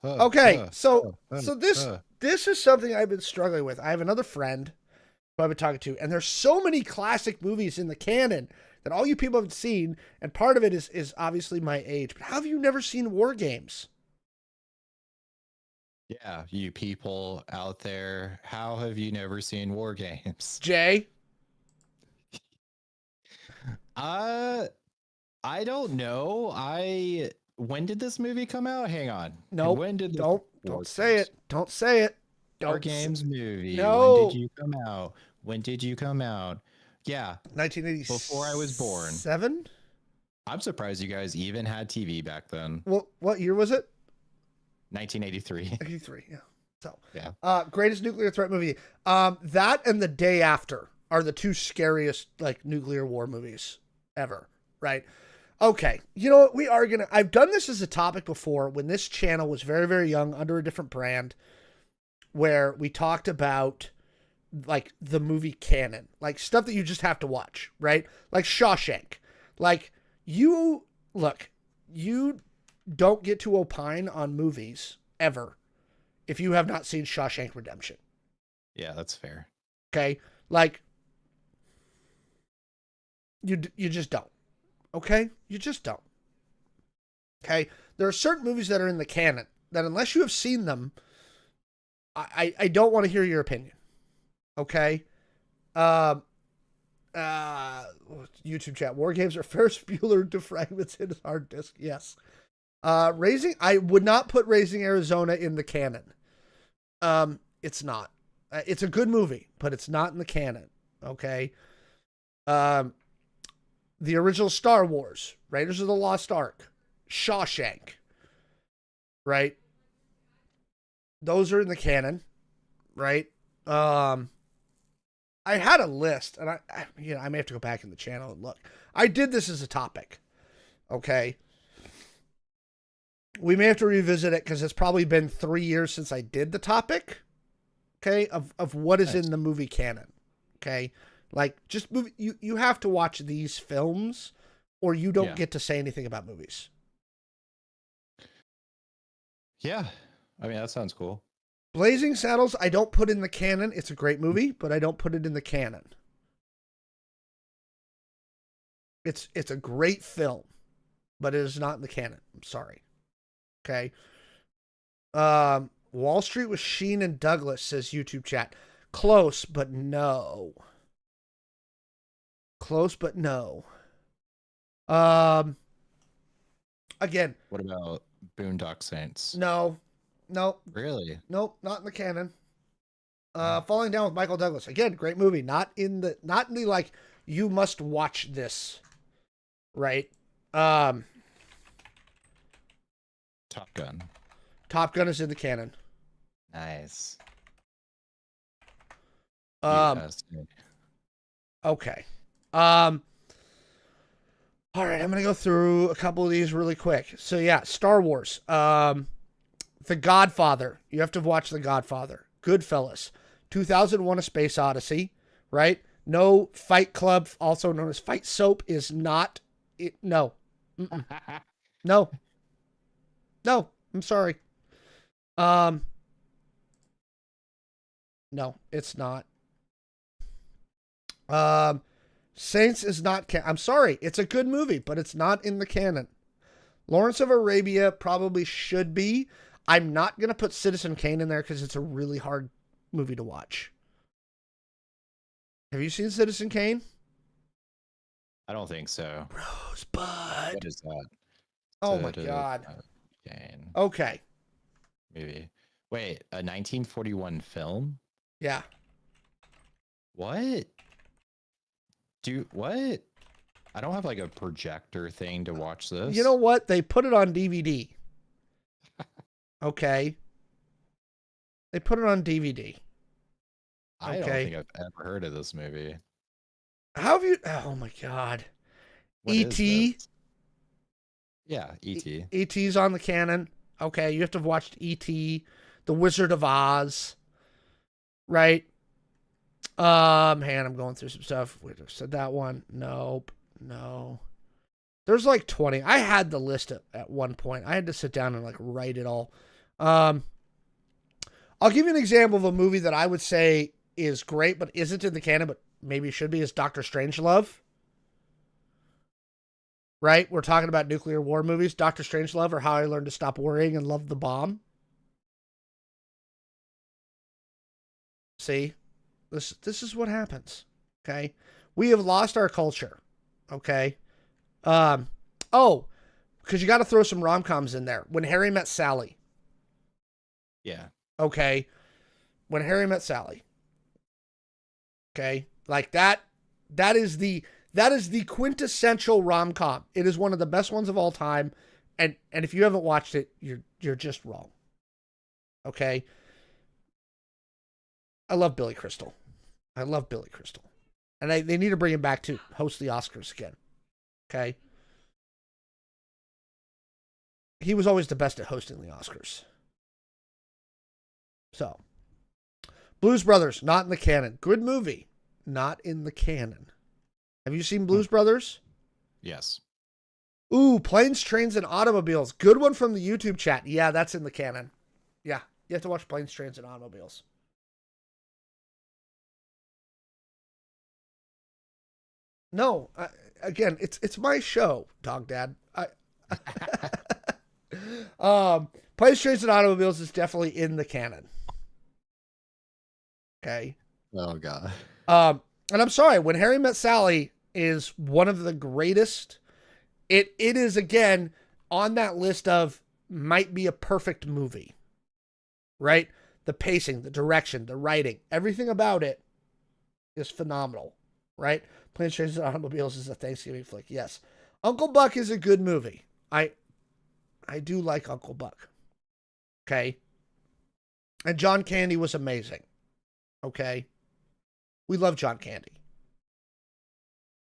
Okay, so this is something I've been struggling with. I have another friend who I've been talking to, and there's so many classic movies in the canon that all you people have seen, and part of it is obviously my age. But how have you never seen War Games? Yeah, you people out there, how have you never seen War Games? Jay? Uh, I don't know. When did this movie come out? Hang on. Nope. When did the Don't say it. Don't say it. War Games movie? No. When did you come out? When did you come out? Yeah, 1987. before I was born. 7? I'm surprised you guys even had TV back then. What year was it? 1983. 83. Yeah. So, yeah. Greatest nuclear threat movie. That and The Day After are the two scariest like nuclear war movies ever, right? Okay. You know what? We are going to I've done this as a topic before when this channel was very, very young under a different brand, where we talked about like the movie canon, like stuff that you just have to watch, right? Like Shawshank. Like you don't get to opine on movies ever if you have not seen Shawshank Redemption. Yeah, that's fair. Okay? Like you just don't. Okay? You just don't. Okay? There are certain movies that are in the canon that unless you have seen them, I don't want to hear your opinion. Okay? YouTube chat. War Games are Ferris Bueller to fragments in his hard disk. Yes. I would not put Raising Arizona in the canon. It's not. It's a good movie, but it's not in the canon. Okay. The original Star Wars, Raiders of the Lost Ark, Shawshank, right? Those are in the canon, right? I had a list, and I may have to go back in the channel and look. I did this as a topic. Okay. We may have to revisit it because it's probably been 3 years since I did the topic. Okay. Of what is in the movie canon. Okay. Like just you have to watch these films or you don't get to say anything about movies. Yeah. I mean, that sounds cool. Blazing Saddles, I don't put in the canon. It's a great movie, but I don't put it in the canon. It's a great film, but it is not in the canon. I'm sorry. Okay. Wall Street with Sheen and Douglas, says YouTube chat. Close, but no. Close, but no. Again. What about Boondock Saints? No. Nope. Really? Nope, not in the canon. Falling Down with Michael Douglas. Again, great movie. Not in the like, you must watch this. Right? Top Gun. Top Gun is in the canon. Nice. Okay. All right, I'm gonna go through a couple of these really quick. So yeah, Star Wars. The Godfather. You have to watch The Godfather. Goodfellas. 2001: A Space Odyssey. Right? No. Fight Club, also known as Fight Soap, is not it. No. No. No. I'm sorry. No, it's not. Saints is not I'm sorry. It's a good movie, but it's not in the canon. Lawrence of Arabia probably should be. I'm not going to put Citizen Kane in there because it's a really hard movie to watch. Have you seen Citizen Kane? I don't think so. Rosebud. What is that? Oh my God. Kane. Okay. Maybe. Wait, a 1941 film? Yeah. What? What? I don't have like a projector thing to watch this. You know what? They put it on DVD. Okay. They put it on DVD. I don't think I've ever heard of this movie. How have you? Oh my God. E.T. Yeah, E.T. E.T.'s on the canon. Okay, you have to have watched E.T., The Wizard of Oz. Right? I'm going through some stuff. We just said that one. Nope. No. There's like 20. I had the list at one point. I had to sit down and like write it all. Um, I'll give you an example of a movie that I would say is great, but isn't in the canon, but maybe should be, is Doctor Strangelove. Right? We're talking about nuclear war movies. Doctor Strangelove, or How I Learned to Stop Worrying and Love the Bomb. See? This is what happens. Okay? We have lost our culture. Okay? Oh, because you got to throw some rom-coms in there. When Harry Met Sally. Yeah. Okay? When Harry Met Sally. Okay? Like that is the quintessential rom-com. It is one of the best ones of all time. And if you haven't watched it, you're just wrong. Okay? I love Billy Crystal. And they need to bring him back to host the Oscars again. Okay? He was always the best at hosting the Oscars. So, Blues Brothers, not in the canon. Good movie, not in the canon. Have you seen Blues Brothers? Yes. Ooh, Planes, Trains, and Automobiles. Good one from the YouTube chat. Yeah, that's in the canon. Yeah, you have to watch Planes, Trains, and Automobiles. No, again, it's my show, Dog Dad. Planes, Trains, and Automobiles is definitely in the canon. Okay. Oh God. And I'm sorry, When Harry Met Sally is one of the greatest. It is, again, on that list of might be a perfect movie. Right? The pacing, the direction, the writing, everything about it is phenomenal. Right? Planes, Trains, and Automobiles is a Thanksgiving flick. Yes. Uncle Buck is a good movie. I do like Uncle Buck. Okay? And John Candy was amazing. Okay? We love John Candy.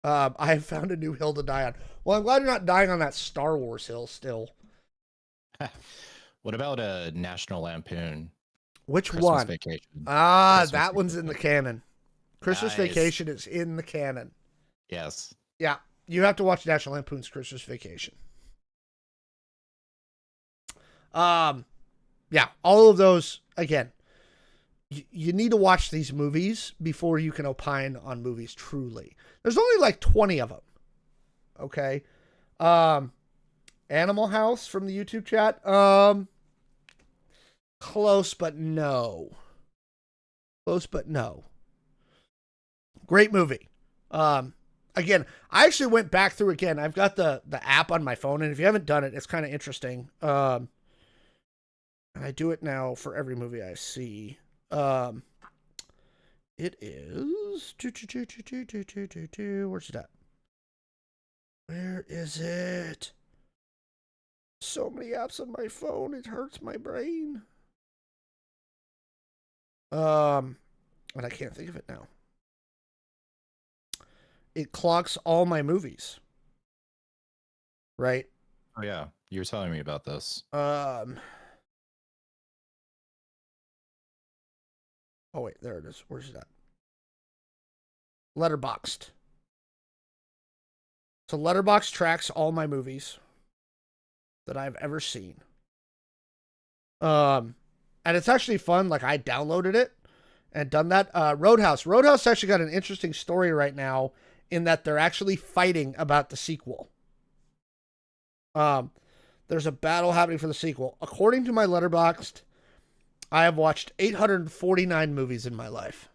I have found a new hill to die on. Well, I'm glad you're not dying on that Star Wars hill still. What about a National Lampoon? Which Christmas one? Vacation. Christmas that one's in the canon. Christmas Nice. Vacation is in the canon. Yes. Yeah, you have to watch National Lampoon's Christmas Vacation. Yeah, all of those, again, you need to watch these movies before you can opine on movies truly. There's only like 20 of them. Okay. Animal House from the YouTube chat. Close, but no. Great movie. Again, I actually went back through again. I've got the app on my phone, and if you haven't done it, it's kind of interesting. And I do it now for every movie I see. It is. Where's it at? Where is it? So many apps on my phone, it hurts my brain. And I can't think of it now. It clocks all my movies. Right? Oh yeah, you were telling me about this. Oh wait, there it is. Where's that? Letterboxd. So Letterboxd tracks all my movies that I've ever seen. And it's actually fun. Like, I downloaded it and done that. Roadhouse. Roadhouse actually got an interesting story right now in that they're actually fighting about the sequel. There's a battle happening for the sequel. According to my Letterboxd, I have watched 849 movies in my life.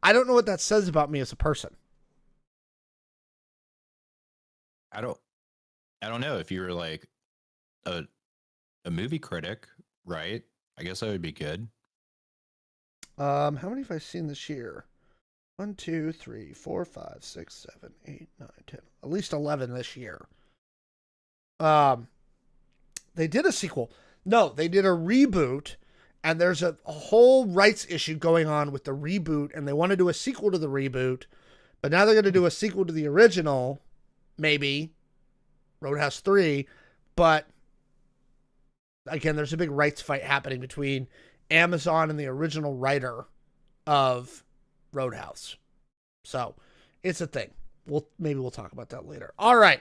I don't know what that says about me as a person. I don't know if you were like a movie critic, right? I guess that would be good. How many have I seen this year? 1, 2, 3, 4, 5, 6, 7, 8, 9, 10. At least 11 this year. They did a sequel. No, they did a reboot, and there's a whole rights issue going on with the reboot, and they want to do a sequel to the reboot, but now they're going to do a sequel to the original, maybe, Roadhouse 3, but again, there's a big rights fight happening between Amazon and the original writer of Roadhouse. So, it's a thing. Maybe we'll talk about that later. All right.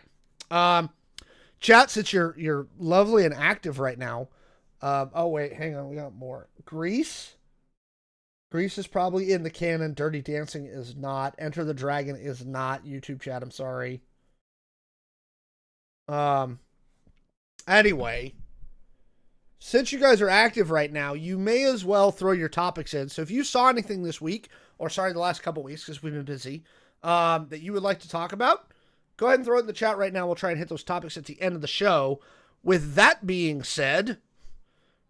Chat, since you're lovely and active right now. Oh wait, hang on, we got more. Grease is probably in the canon. Dirty Dancing is not. Enter the Dragon is not. YouTube chat, I'm sorry. Anyway, since you guys are active right now, you may as well throw your topics in. So if you saw anything this week, or sorry, the last couple weeks, because we've been busy, that you would like to talk about, go ahead and throw it in the chat right now. We'll try and hit those topics at the end of the show. With that being said,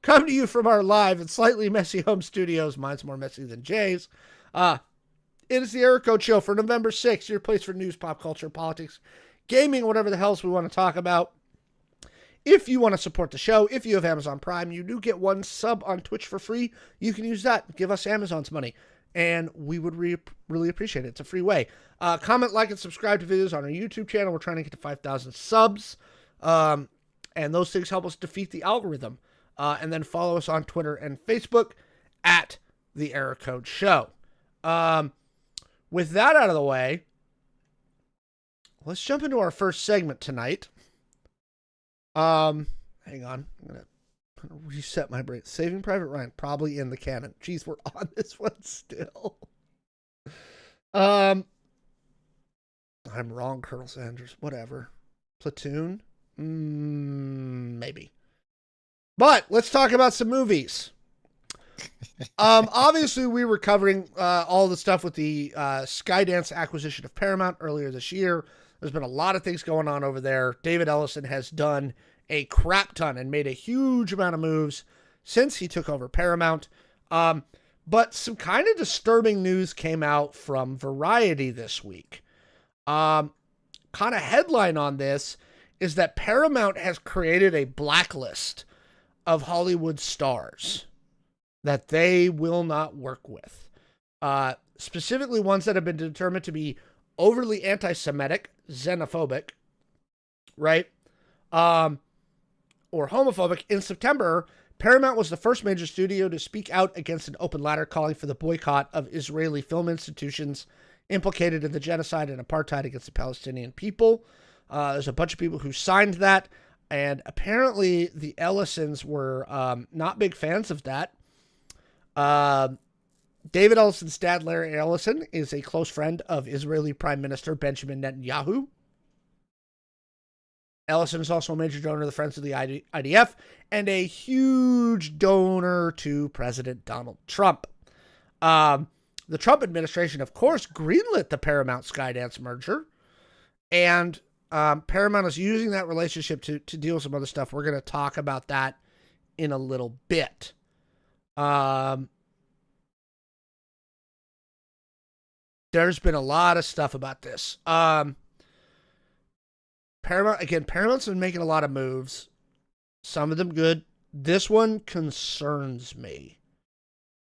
come to you from our live and slightly messy home studios. Mine's more messy than Jay's. It is the Error Code Show for November 6th, your place for news, pop culture, politics, gaming, whatever the hell we want to talk about. If you want to support the show, if you have Amazon Prime, you do get one sub on Twitch for free. You can use that. Give us Amazon's money, and we would really appreciate it. It's a free way. Comment, like, and subscribe to videos on our YouTube channel. We're trying to get to 5,000 subs, and those things help us defeat the algorithm. And then follow us on Twitter and Facebook at The Error Code Show. With that out of the way, let's jump into our first segment tonight. Hang on. I'm going to reset my brain. Saving Private Ryan, probably in the canon. Jeez, we're on this one still. I'm wrong, Colonel Sanders. Whatever. Platoon? Maybe. But let's talk about some movies. Obviously, we were covering all the stuff with the Skydance acquisition of Paramount earlier this year. There's been a lot of things going on over there. David Ellison has done a crap ton and made a huge amount of moves since he took over Paramount. But some kind of disturbing news came out from Variety this week. Kind of headline on this is that Paramount has created a blacklist of Hollywood stars that they will not work with. Specifically ones that have been determined to be overly anti-Semitic, xenophobic, right? Or homophobic. In September, Paramount was the first major studio to speak out against an open letter calling for the boycott of Israeli film institutions implicated in the genocide and apartheid against the Palestinian people. There's a bunch of people who signed that, and apparently the Ellisons were not big fans of that. David Ellison's dad, Larry Ellison, is a close friend of Israeli Prime Minister Benjamin Netanyahu. Ellison is also a major donor to the Friends of the IDF and a huge donor to President Donald Trump. The Trump administration, of course, greenlit the Paramount Skydance merger, and Paramount is using that relationship to deal with some other stuff. We're going to talk about that in a little bit. There's been a lot of stuff about this. Paramount's been making a lot of moves. Some of them good. This one concerns me.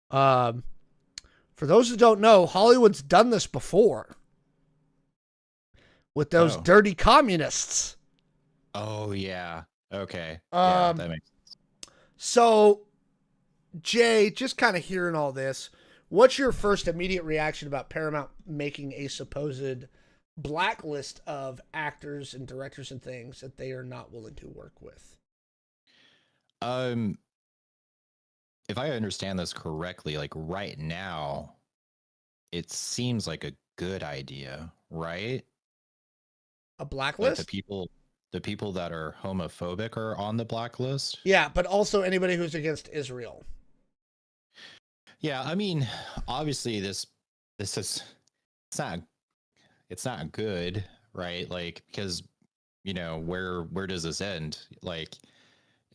For those who don't know, Hollywood's done this before with those dirty communists. Oh, yeah. Okay. Yeah, that makes sense. So, Jay, just kind of hearing all this, what's your first immediate reaction about Paramount making a supposed blacklist of actors and directors and things that they are not willing to work with? If I understand this correctly, like right now, it seems like a good idea, right? A blacklist? Like the people that are homophobic are on the blacklist. Yeah, but also anybody who's against Israel. Yeah, I mean, obviously this is it's not good, right? Like, because where does this end? Like,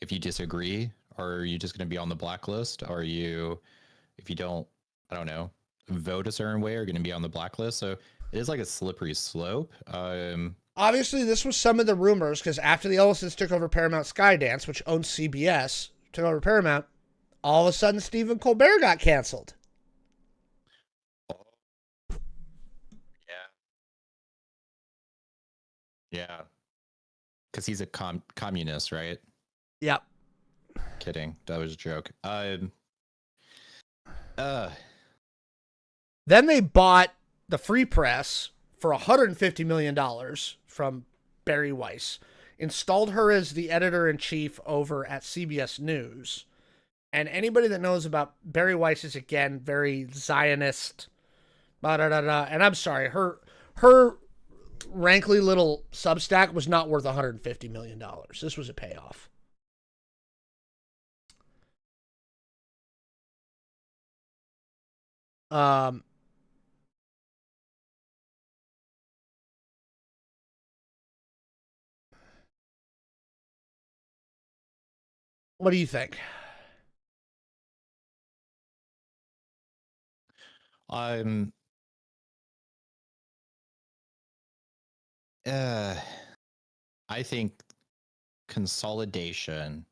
if you disagree, are you just going to be on the blacklist? Are you, if you don't, I don't know, vote a certain way, are going to be on the blacklist? So it is like a slippery slope. Obviously, this was some of the rumors, because after the Ellisons took over Paramount Skydance, which owns CBS, took over Paramount, all of a sudden Stephen Colbert got canceled. Yeah. Because he's a communist, right? Yep. Kidding. That was a joke. Then they bought the Free Press for $150 million from Barry Weiss. installed her as the editor-in-chief over at CBS News. And anybody that knows about Barry Weiss is, again, very Zionist, and I'm sorry, her rankly little Substack was not worth $150 million. This was a payoff. What do you think? I'm I think consolidation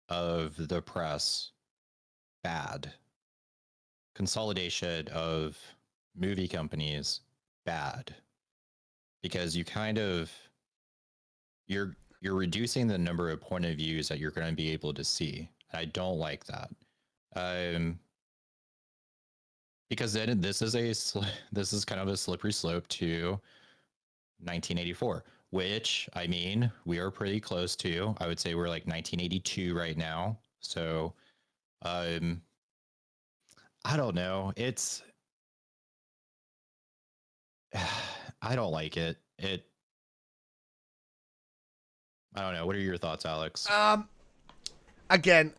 of the press, bad. Consolidation of movie companies, bad. Because you kind of you're reducing the number of point of views that you're going to be able to see. I don't like that. Because then this is kind of a slippery slope to 1984, which, I mean, we are pretty close to. I would say we're like 1982 right now. So, I don't know. I don't like it. I don't know. What are your thoughts, Alex? Again,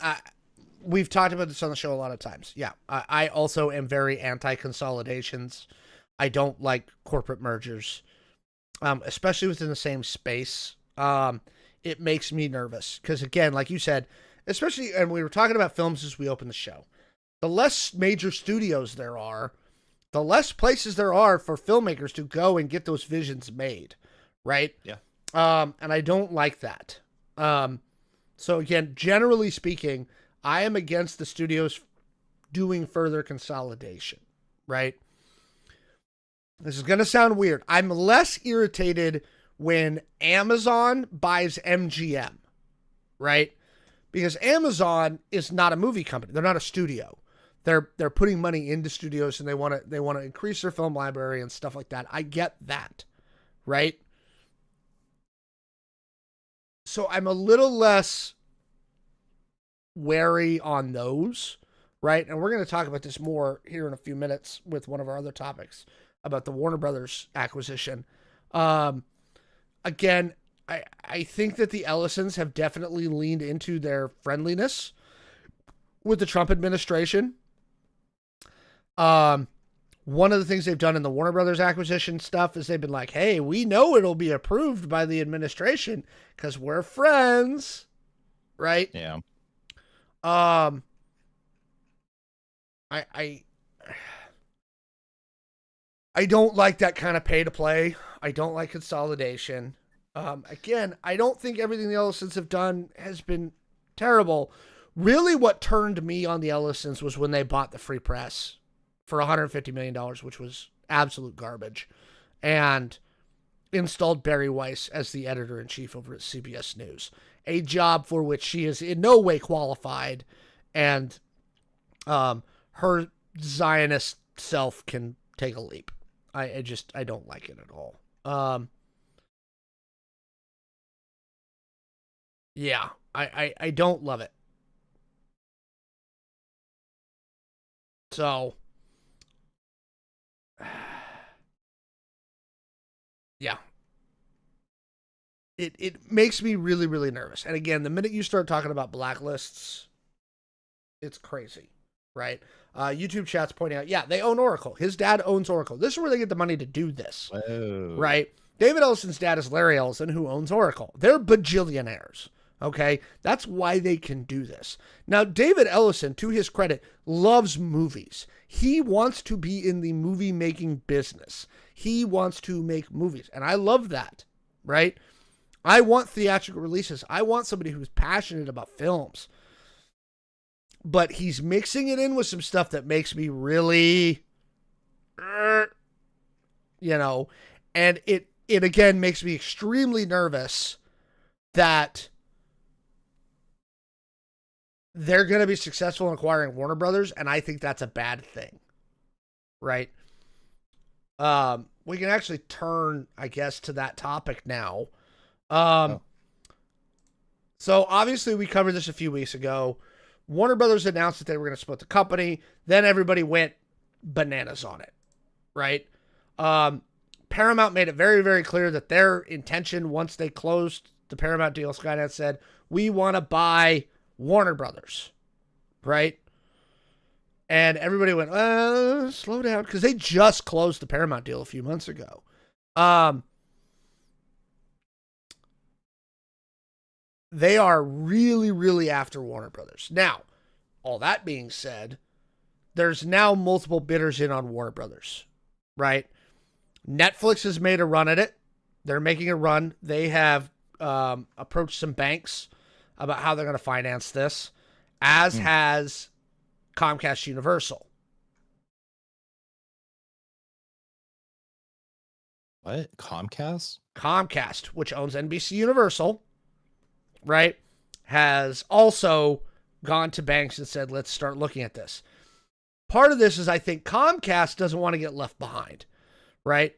we've talked about this on the show a lot of times. Yeah, I also am very anti-consolidations. I don't like corporate mergers, especially within the same space. It makes me nervous because, again, like you said, especially, and we were talking about films as we opened the show, the less major studios there are, the less places there are for filmmakers to go and get those visions made, right? Yeah. And I don't like that. So again, generally speaking, I am against the studios doing further consolidation, right? This is going to sound weird. I'm less irritated when Amazon buys MGM, right? Because Amazon is not a movie company. They're not a studio. They're putting money into studios and they want to increase their film library and stuff like that. I get that, right? So I'm a little less wary on those, right? And we're going to talk about this more here in a few minutes with one of our other topics about the Warner Brothers acquisition. Again, I think that the Ellisons have definitely leaned into their friendliness with the Trump administration. One of the things they've done in the Warner Brothers acquisition stuff is they've been like, hey, we know it'll be approved by the administration because we're friends, right? Yeah. I don't like that kind of pay to play. I don't like consolidation. Again, I don't think everything the Ellisons have done has been terrible. Really, what turned me on the Ellisons was when they bought the Free Press for $150 million, which was absolute garbage, and installed Barry Weiss as the editor-in-chief over at CBS News, a job for which she is in no way qualified, and her Zionist self can take a leap. I don't like it at all. Yeah, I don't love it. So, yeah. It makes me really, really nervous. And again, the minute you start talking about blacklists, it's crazy, right? YouTube chat's pointing out, yeah, they own Oracle. His dad owns Oracle. This is where they get the money to do this, Whoa. right? David Ellison's dad is Larry Ellison, who owns Oracle. They're bajillionaires, okay? That's why they can do this. Now, David Ellison, to his credit, loves movies. He wants to be in the movie-making business. He wants to make movies, and I love that, right? I want theatrical releases. I want somebody who's passionate about films. But he's mixing it in with some stuff that makes me really, and it again makes me extremely nervous that they're going to be successful in acquiring Warner Brothers, and I think that's a bad thing, right? We can actually turn, I guess, to that topic now. So obviously we covered this a few weeks ago. Warner Brothers announced that they were going to split the company. Then everybody went bananas on it, right? Paramount made it very, very clear that their intention once they closed the Paramount deal, Skynet said, we want to buy Warner Brothers, right? And everybody went, slow down, because they just closed the Paramount deal a few months ago. They are really, really after Warner Brothers. Now, all that being said, there's now multiple bidders in on Warner Brothers, right? Netflix has made a run at it. They're making a run. They have approached some banks about how they're going to finance this, as has Comcast Universal. What? Comcast? Comcast, which owns NBC Universal, right, has also gone to banks and said, let's start looking at this. Part of this is I think Comcast doesn't want to get left behind, right?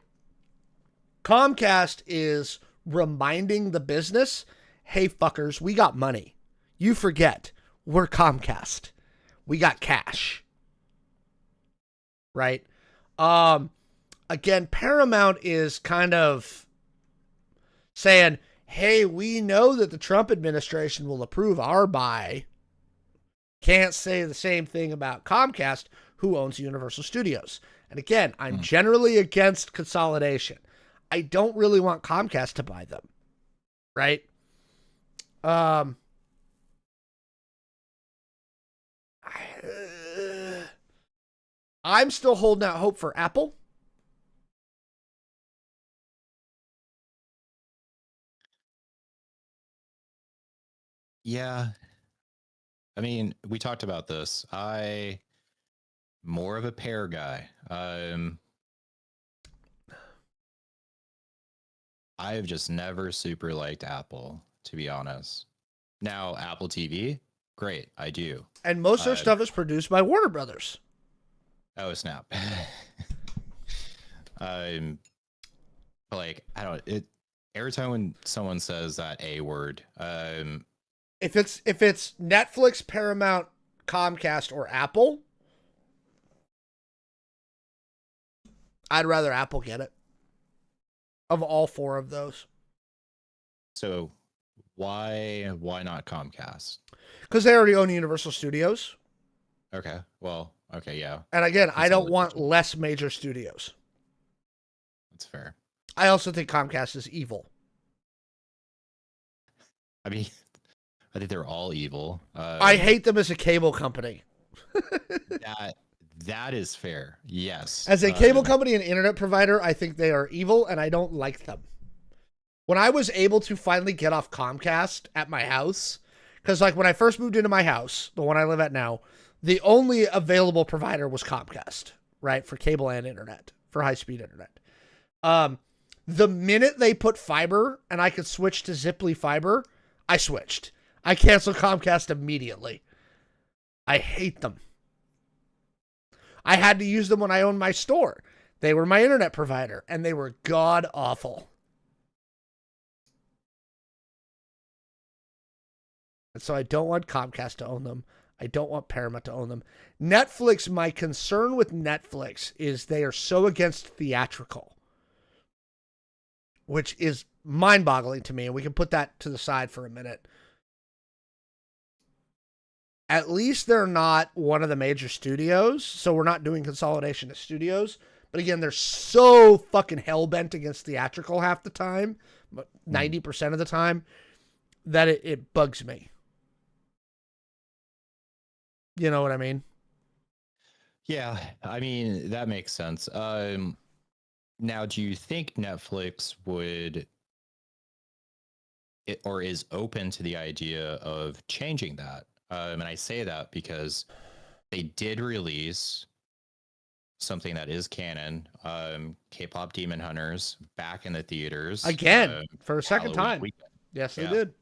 Comcast is reminding the business, hey, fuckers, we got money. You forget, we're Comcast. We got cash, right? Again, Paramount is kind of saying, hey, we know that the Trump administration will approve our buy. Can't say the same thing about Comcast, who owns Universal Studios. And again, I'm generally against consolidation. I don't really want Comcast to buy them, right? I'm still holding out hope for Apple. Yeah. I mean, we talked about this. More of a pair guy. I've just never super liked Apple, to be honest. Now, Apple TV, great. I do. And most of their stuff is produced by Warner Brothers. Oh, snap. Like, I don't, every time when someone says that A word, if it's Netflix, Paramount, Comcast, or Apple, I'd rather Apple get it. Of all four of those. So why not Comcast? Because they already own Universal Studios. Okay. Well, okay, yeah. And again, I don't want less major studios. That's fair. I also think Comcast is evil. I mean, I think they're all evil. I hate them as a cable company. That is fair. Yes. As a cable company and internet provider, I think they are evil and I don't like them. When I was able to finally get off Comcast at my house, because like when I first moved into my house, the one I live at now, the only available provider was Comcast, right? For cable and internet, for high-speed internet. The minute they put fiber and I could switch to Ziply fiber, I switched. I canceled Comcast immediately. I hate them. I had to use them when I owned my store. They were my internet provider, and they were god awful. And so I don't want Comcast to own them. I don't want Paramount to own them. Netflix, my concern with Netflix is they are so against theatrical, which is mind-boggling to me, and we can put that to the side for a minute. At least they're not one of the major studios, so we're not doing consolidation of studios. But again, they're so fucking hell-bent against theatrical half the time, 90% of the time, that it bugs me. You know what I mean? Yeah, I mean, that makes sense. Now, do you think Netflix would or is open to the idea of changing that? And I say that because they did release something that is canon, K-pop Demon Hunters, back in the theaters again for a second Halloween time. weekend. Yes, they did.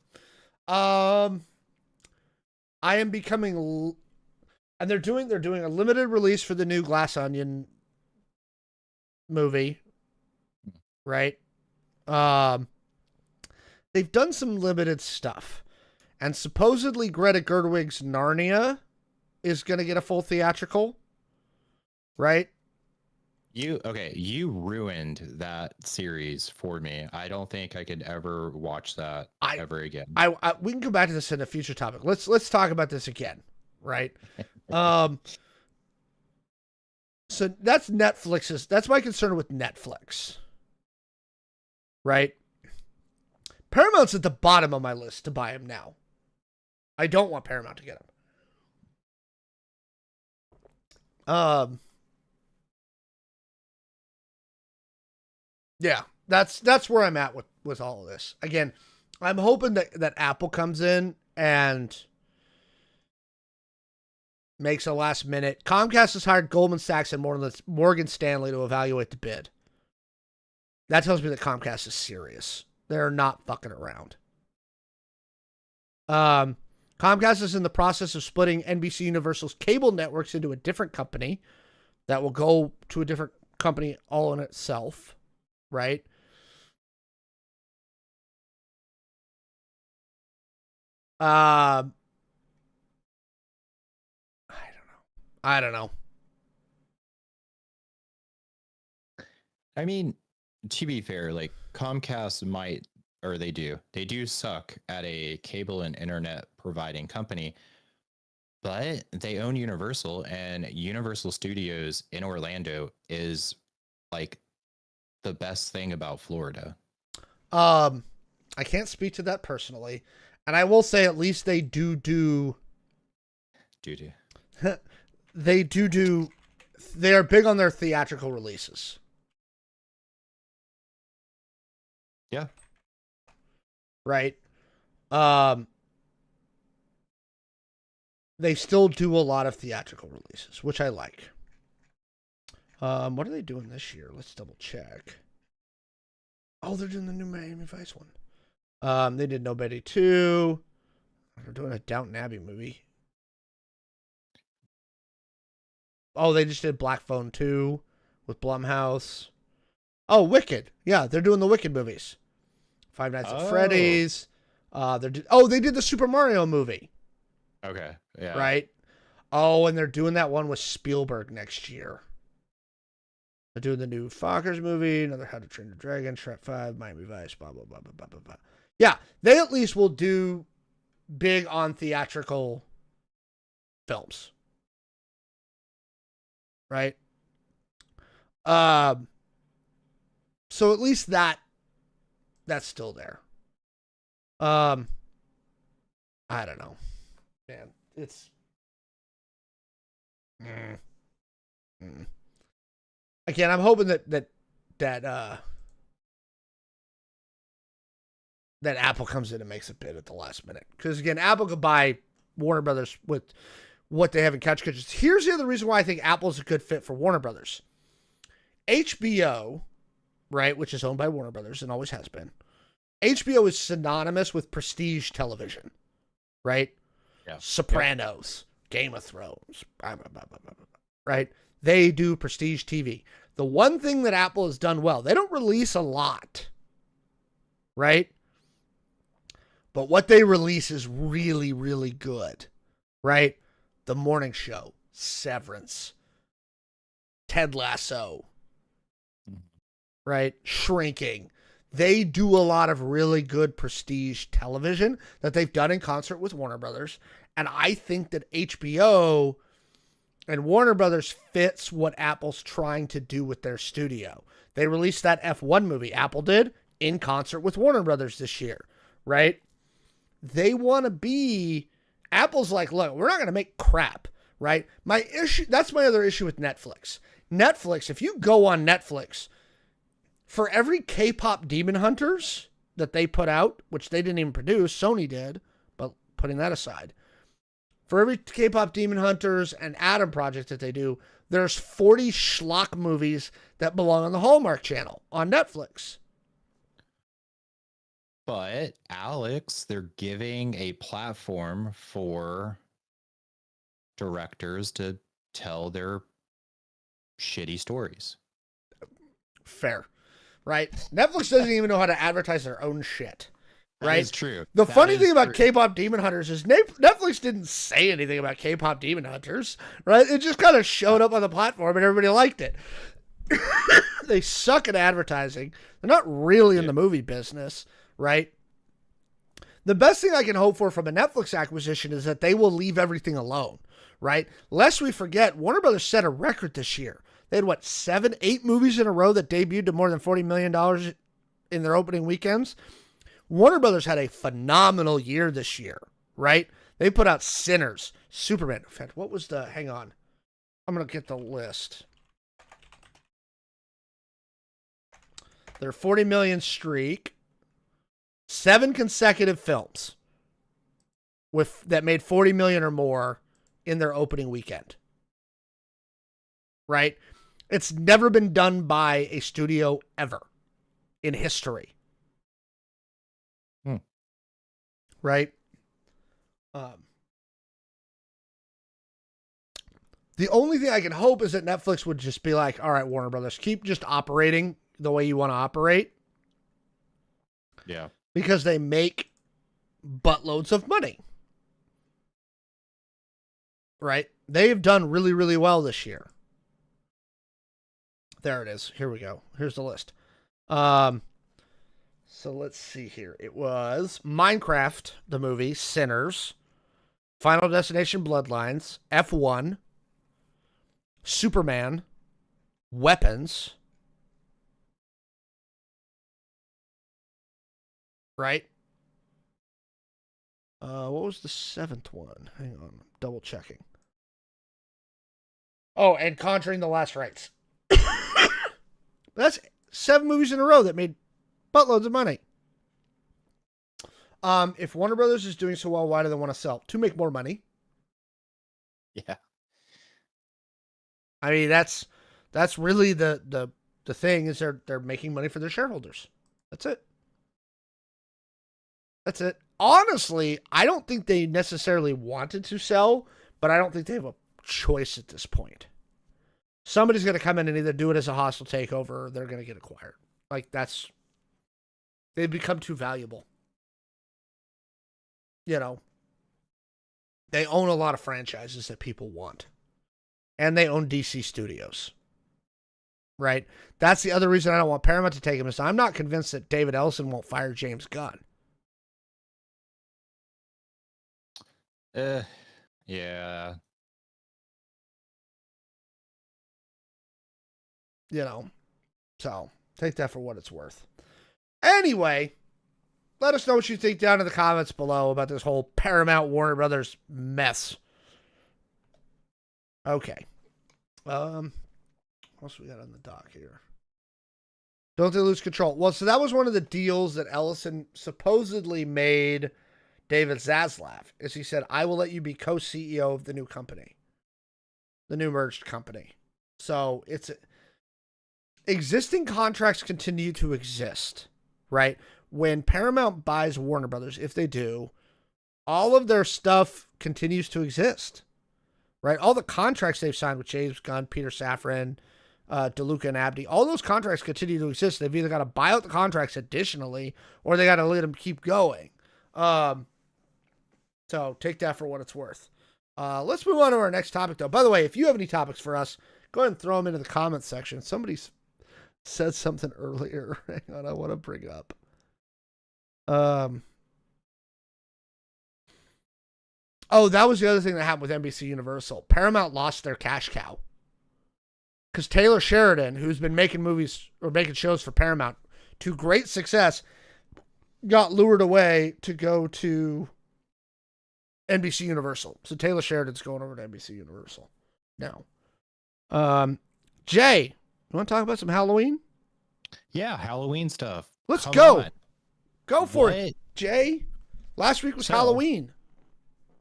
I am becoming, and they're doing a limited release for the new Glass Onion movie, right? They've done some limited stuff. And supposedly Greta Gerwig's Narnia is going to get a full theatrical, right? You ruined that series for me. I don't think I could ever watch that ever again. We can come back to this in a future topic. Let's talk about this again, right? So that's Netflix's. That's my concern with Netflix, right? Paramount's at the bottom of my list to buy him now. I don't want Paramount to get him. Yeah, that's where I'm at with all of this. Again, I'm hoping that Apple comes in and makes a last minute. Comcast has hired Goldman Sachs and Morgan Stanley to evaluate the bid. That tells me that Comcast is serious. They're not fucking around. Comcast is in the process of splitting NBC Universal's cable networks into a different company that will go to a different company all in itself, right? I don't know. I mean, to be fair, like Comcast might, or they do suck at a cable and internet providing company, but they own Universal, and Universal Studios in Orlando is like the best thing about Florida. I can't speak to that personally, and I will say at least they do they are big on their theatrical releases. Yeah. Right. They still do a lot of theatrical releases, which I like. What are they doing this year? Let's double check. Oh, they're doing the new Miami Vice one. They did Nobody 2. They're doing a Downton Abbey movie. Oh, they just did Black Phone 2 with Blumhouse. Oh, Wicked. Yeah, they're doing the Wicked movies. Five Nights at Freddy's. They did the Super Mario movie. Okay. Yeah. Right? Oh, and they're doing that one with Spielberg next year. They're doing the new Fockers movie, another How to Train Your Dragon, Shrek 5, Miami Vice, blah, blah, blah, blah, blah, blah, blah. Yeah, they at least will do big on theatrical films. Right? So at least that's still there. I don't know. Man, it's Again, I'm hoping that Apple comes in and makes a bid at the last minute. Because again, Apple could buy Warner Brothers with what they have in couch kitchens. Here's the other reason why I think Apple's a good fit for Warner Brothers. HBO, right, which is owned by Warner Brothers and always has been. HBO is synonymous with prestige television, right? Yeah. Sopranos, Game of Thrones, blah, blah, blah, blah, blah, blah, right? They do prestige TV. The one thing that Apple has done well, they don't release a lot, right? But what they release is really, really good, right? The Morning Show, Severance, Ted Lasso, right? Shrinking. They do a lot of really good prestige television that they've done in concert with Warner Brothers. And I think that HBO and Warner Brothers fits what Apple's trying to do with their studio. They released that F1 movie, Apple did, in concert with Warner Brothers this year, right? They want to be... Apple's like, look, we're not going to make crap, right? That's my other issue with Netflix. Netflix, if you go on Netflix... For every K-pop Demon Hunters that they put out, which they didn't even produce, Sony did, but putting that aside. For every K-pop Demon Hunters and Adam Project that they do, there's 40 schlock movies that belong on the Hallmark Channel on Netflix. But, Alex, they're giving a platform for directors to tell their shitty stories. Fair. Right? Netflix doesn't even know how to advertise their own shit. right? is true. The That funny is thing about true. K-pop Demon Hunters is Netflix didn't say anything about K-pop Demon Hunters, right? It just kind of showed up on the platform and everybody liked it. They suck at advertising. They're not really in the movie business, right? The best thing I can hope for from a Netflix acquisition is that they will leave everything alone, right? Lest we forget, Warner Brothers set a record this year. They had, 7, 8 movies in a row that debuted to more than $40 million in their opening weekends. Warner Brothers had a phenomenal year this year, right? They put out Sinners, Superman. In fact, what was the, hang on. I'm going to get the list. Their 40 million streak. 7 consecutive films that made 40 million or more in their opening weekend. Right? It's never been done by a studio ever in history. Right? The only thing I can hope is that Netflix would just be like, all right, Warner Brothers, keep just operating the way you want to operate. Yeah. Because they make buttloads of money. Right? They've done really, really well this year. There it is. Here we go. Here's the list. So let's see here. It was Minecraft, the movie, Sinners, Final Destination Bloodlines, F1, Superman, Weapons, right? What was the 7th one? Hang on, I'm double checking. Oh, and Conjuring the Last Rites. That's 7 movies in a row that made buttloads of money. If Warner Brothers is doing so well, why do they want to sell? To make more money. Yeah. I mean, that's really the thing is they're making money for their shareholders. That's it. That's it. Honestly, I don't think they necessarily wanted to sell, but I don't think they have a choice at this point. Somebody's going to come in and either do it as a hostile takeover or they're going to get acquired. Like, they've become too valuable. You know, they own a lot of franchises that people want. And they own DC Studios. Right? That's the other reason I don't want Paramount to take him. Is I'm not convinced that David Ellison won't fire James Gunn. Yeah. You know, so take that for what it's worth. Anyway, let us know what you think down in the comments below about this whole Paramount Warner Brothers mess. Okay. What else we got on the dock here? Don't they lose control? Well, so that was one of the deals that Ellison supposedly made David Zaslav, is he said, I will let you be co-CEO of the new company, the new merged company. So it's existing contracts continue to exist, right? When Paramount buys Warner Brothers, if they do, all of their stuff continues to exist, right? All the contracts they've signed with James Gunn, Peter Safran, DeLuca and Abdi, all those contracts continue to exist. They've either got to buy out the contracts additionally, or they got to let them keep going. So take that for what it's worth. Let's move on to our next topic, though. By the way, if you have any topics for us, go ahead and throw them into the comments section. Somebody said something earlier. Hang on, I want to bring up. Oh, that was the other thing that happened with NBC Universal. Paramount lost their cash cow. Because Taylor Sheridan, who's been making movies or making shows for Paramount to great success, got lured away to go to NBC Universal. So Taylor Sheridan's going over to NBC Universal now. Jay, you want to talk about some Halloween? Yeah, Halloween stuff. Let's Come go. on. Go for it, Jay. Last week was Halloween.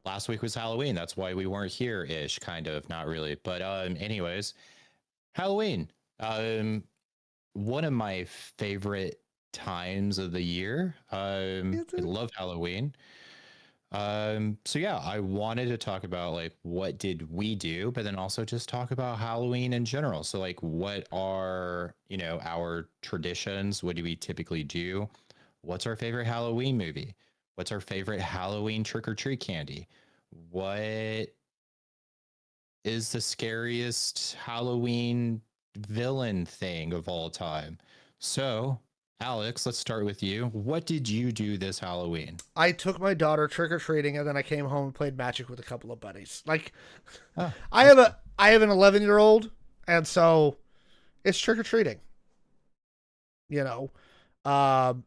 Last week was Halloween. That's why we weren't here-ish, kind of. Not really. But anyways, Halloween. One of my favorite times of the year. I love Halloween. So yeah, I wanted to talk about like what did we do, but then also just talk about Halloween in general. So like what are, our traditions? What do we typically do? What's our favorite Halloween movie? What's our favorite Halloween trick or treat candy? What is the scariest Halloween villain thing of all time? So, Alex, let's start with you. What did you do this Halloween? I took my daughter trick or treating, and then I came home and played Magic with a couple of buddies. Like, Oh, I have an 11-year-old, and so it's trick or treating. You know, um,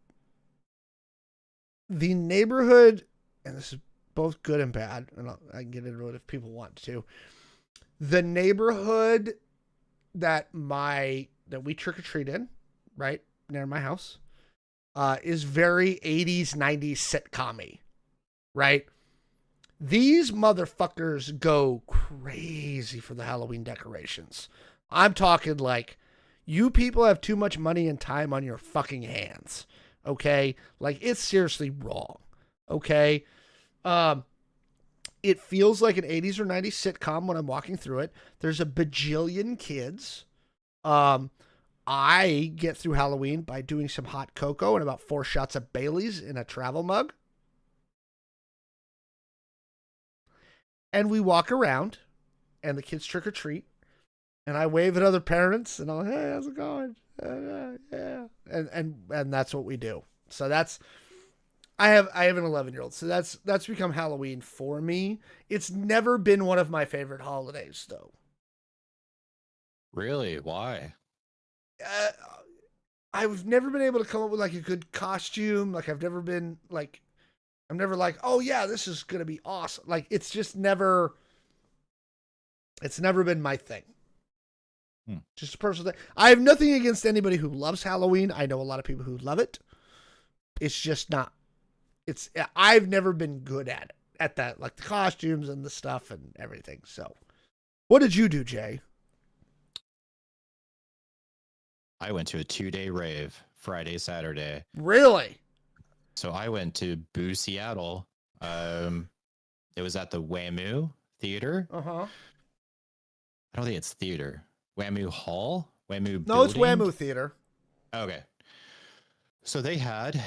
the neighborhood, and this is both good and bad, and I can get into it if people want to. The neighborhood that we trick or treat in, right near my house, is very 80s 90s sitcom-y, right? These motherfuckers go crazy for the Halloween decorations. I'm talking like, you people have too much money and time on your fucking hands. Okay? Like, it's seriously wrong. Okay? It feels like an 80s or 90s sitcom when I'm walking through it. There's a bajillion kids. I get through Halloween by doing some hot cocoa and about 4 shots of Bailey's in a travel mug. And we walk around, and the kids trick or treat, and I wave at other parents, and I'm like, hey, how's it going? Yeah. And that's what we do. So that's, I have an 11-year-old, so that's become Halloween for me. It's never been one of my favorite holidays, though. really? Why? Uh, I've never been able to come up with like a good costume. Like, I'm never like, oh yeah, this is gonna be awesome. Like, it's never been my thing. Just a personal thing. I have nothing against anybody who loves Halloween. I know a lot of people who love it. It's just not. I've never been good at that, like the costumes and the stuff and everything. So, what did you do, Jay? I went to a 2-day rave, Friday, Saturday. Really? So I went to Boo, Seattle. It was at the WAMU Theater. Uh-huh. I don't think it's theater. WAMU Hall? WAMU No, it's building? WAMU Theater. Okay. So they had,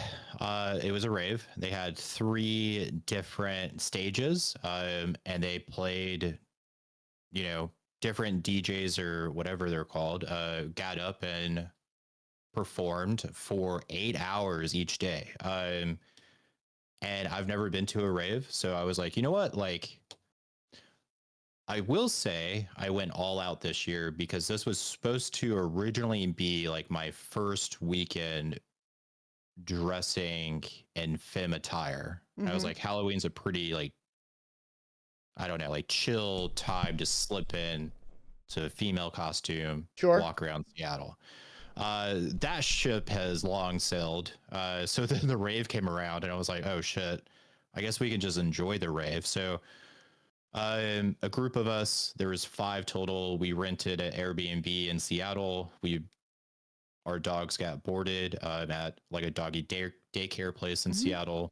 it was a rave. They had 3 different stages, and they played, different DJs or whatever they're called, got up and performed for 8 hours each day. And I've never been to a rave, so I was like, you know what? Like, I will say I went all out this year because this was supposed to originally be like my first weekend dressing in femme attire. I was like, Halloween's a pretty, like, I don't know, like chill time to slip in to a female costume, Sure. walk around Seattle. That ship has long sailed. So then the rave came around and I was like, oh shit, I guess we can just enjoy the rave. So a group of us, there was 5 total. We rented an Airbnb in Seattle. Our dogs got boarded at like a doggy daycare place in Seattle.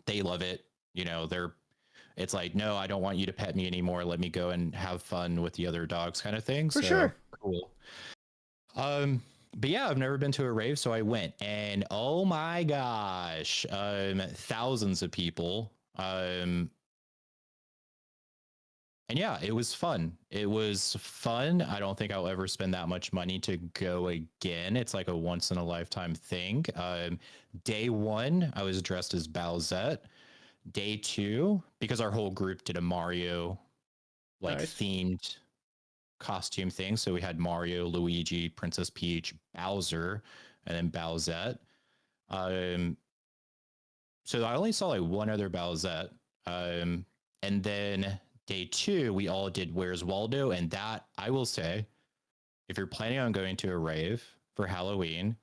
They love it. It's like, no, I don't want you to pet me anymore. Let me go and have fun with the other dogs, kind of thing. For sure. Cool. But yeah, I've never been to a rave, so I went, and oh my gosh, thousands of people. And yeah, it was fun. It was fun. I don't think I'll ever spend that much money to go again. It's like a once in a lifetime thing. Day 1, I was dressed as Bowsette. Day 2, because our whole group did a Mario themed costume thing. So we had Mario, Luigi, Princess Peach, Bowser, and then Bowsette. So I only saw like one other Bowsette. And then day 2, we all did Where's Waldo. And that, I will say, if you're planning on going to a rave for Halloween,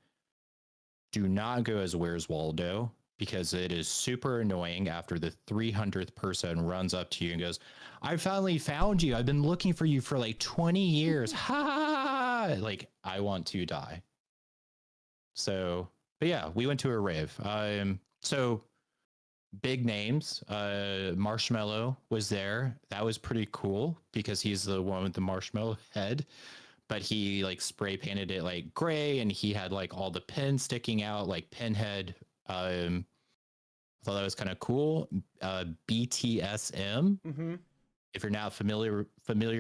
do not go as Where's Waldo, because it is super annoying after the 300th person runs up to you and goes, I finally found you. I've been looking for you for like 20 years. Ha! Like, I want to die. So, but yeah, we went to a rave. So big names. Marshmallow was there. That was pretty cool because he's the one with the marshmallow head. but he like spray painted it like gray, and he had like all the pins sticking out like Pinhead. I thought that was kind of cool. BTSM. Mm-hmm. If you're not familiar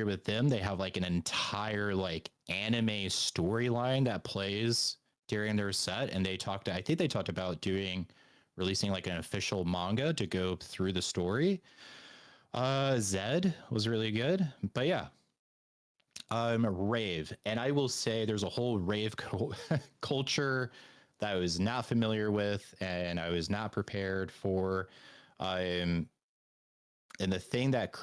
with them, they have like an entire like anime storyline that plays during their set, and I think they talked about releasing like an official manga to go through the story. Zed was really good, but yeah. Rave, and I will say there's a whole rave culture that I was not familiar with, and I was not prepared for. And the thing that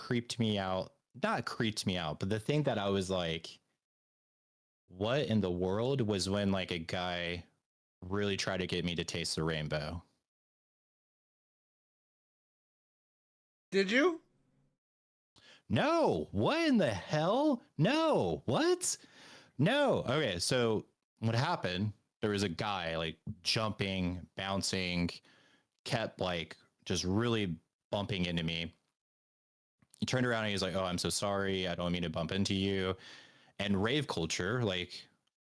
not creeped me out, but the thing that I was like, what in the world, was when like a guy really tried to get me to taste the rainbow. Did you? No, what in the hell? No, what? No. Okay, so what happened? There was a guy like jumping, bouncing, kept like just really bumping into me. He turned around and he was like, "Oh, I'm so sorry. I don't mean to bump into you." And rave culture, like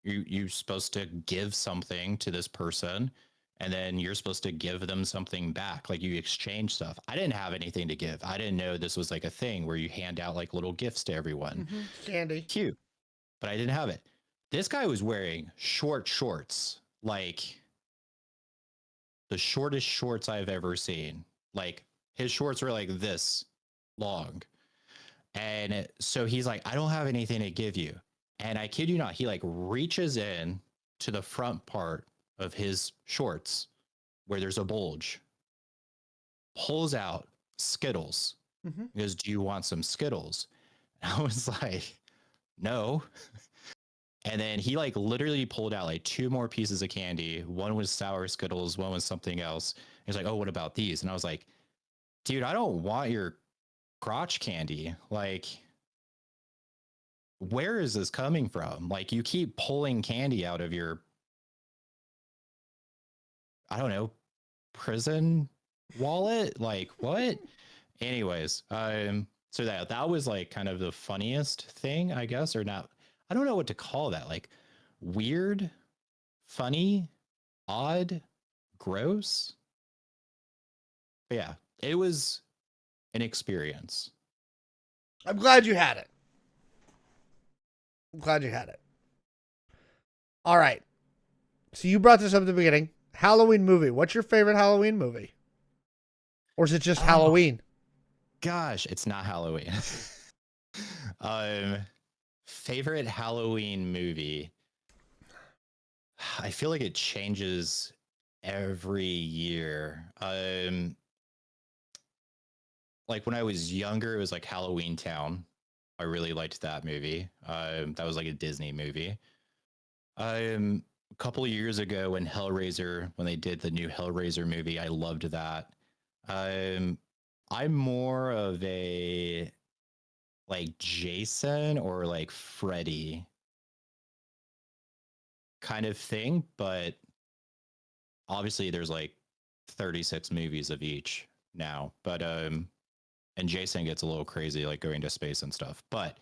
you're supposed to give something to this person, and then you're supposed to give them something back. Like you exchange stuff. I didn't have anything to give. I didn't know this was like a thing where you hand out like little gifts to everyone. Mm-hmm. Candy. Cute. But I didn't have it. This guy was wearing short shorts, like the shortest shorts I've ever seen. Like his shorts were like this long. And so he's like, "I don't have anything to give you." And I kid you not, he like reaches in to the front part of his shorts where there's a bulge, pulls out Skittles. Mm-hmm. He goes, "Do you want some Skittles?" And I was like, "No." And then he like literally pulled out like 2 more pieces of candy. One was sour Skittles, one was something else. He's like, "Oh, what about these?" And I was like, "Dude, I don't want your crotch candy. Like, where is this coming from? Like, you keep pulling candy out of your, I don't know, prison wallet. Like, what?" Anyways, so that was like kind of the funniest thing, I guess, or not. I don't know what to call that. Like, weird, funny, odd, gross. But yeah, it was an experience. I'm glad you had it. I'm glad you had it. All right. So you brought this up at the beginning. Halloween movie. What's your favorite Halloween movie? Or is it just Halloween? Gosh, it's not Halloween. Favorite Halloween movie. I feel like it changes every year. Like when I was younger, it was like Halloween Town. I really liked that movie. That was like a Disney movie. A couple of years ago when they did the new Hellraiser movie, I loved that. I'm more of a like Jason or like Freddy kind of thing, but obviously there's like 36 movies of each now. But and Jason gets a little crazy, like going to space and stuff. But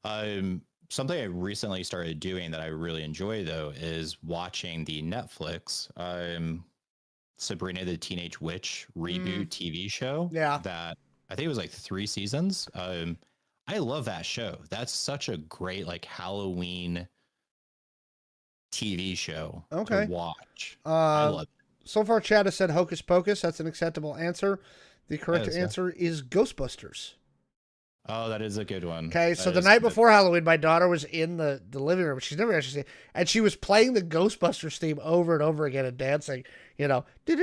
something I recently started doing that I really enjoy though is watching the Netflix Sabrina the Teenage Witch reboot TV show. Yeah. That I think it was like 3 seasons. I love that show. That's such a great like Halloween TV show to watch. I love it. So far, Chad has said Hocus Pocus. That's an acceptable answer. The correct answer is Ghostbusters. Oh, that is a good one. Okay, so the night before Halloween, my daughter was in the living room. She's never actually seen it, and she was playing the Ghostbusters theme over and over again and dancing, you know. And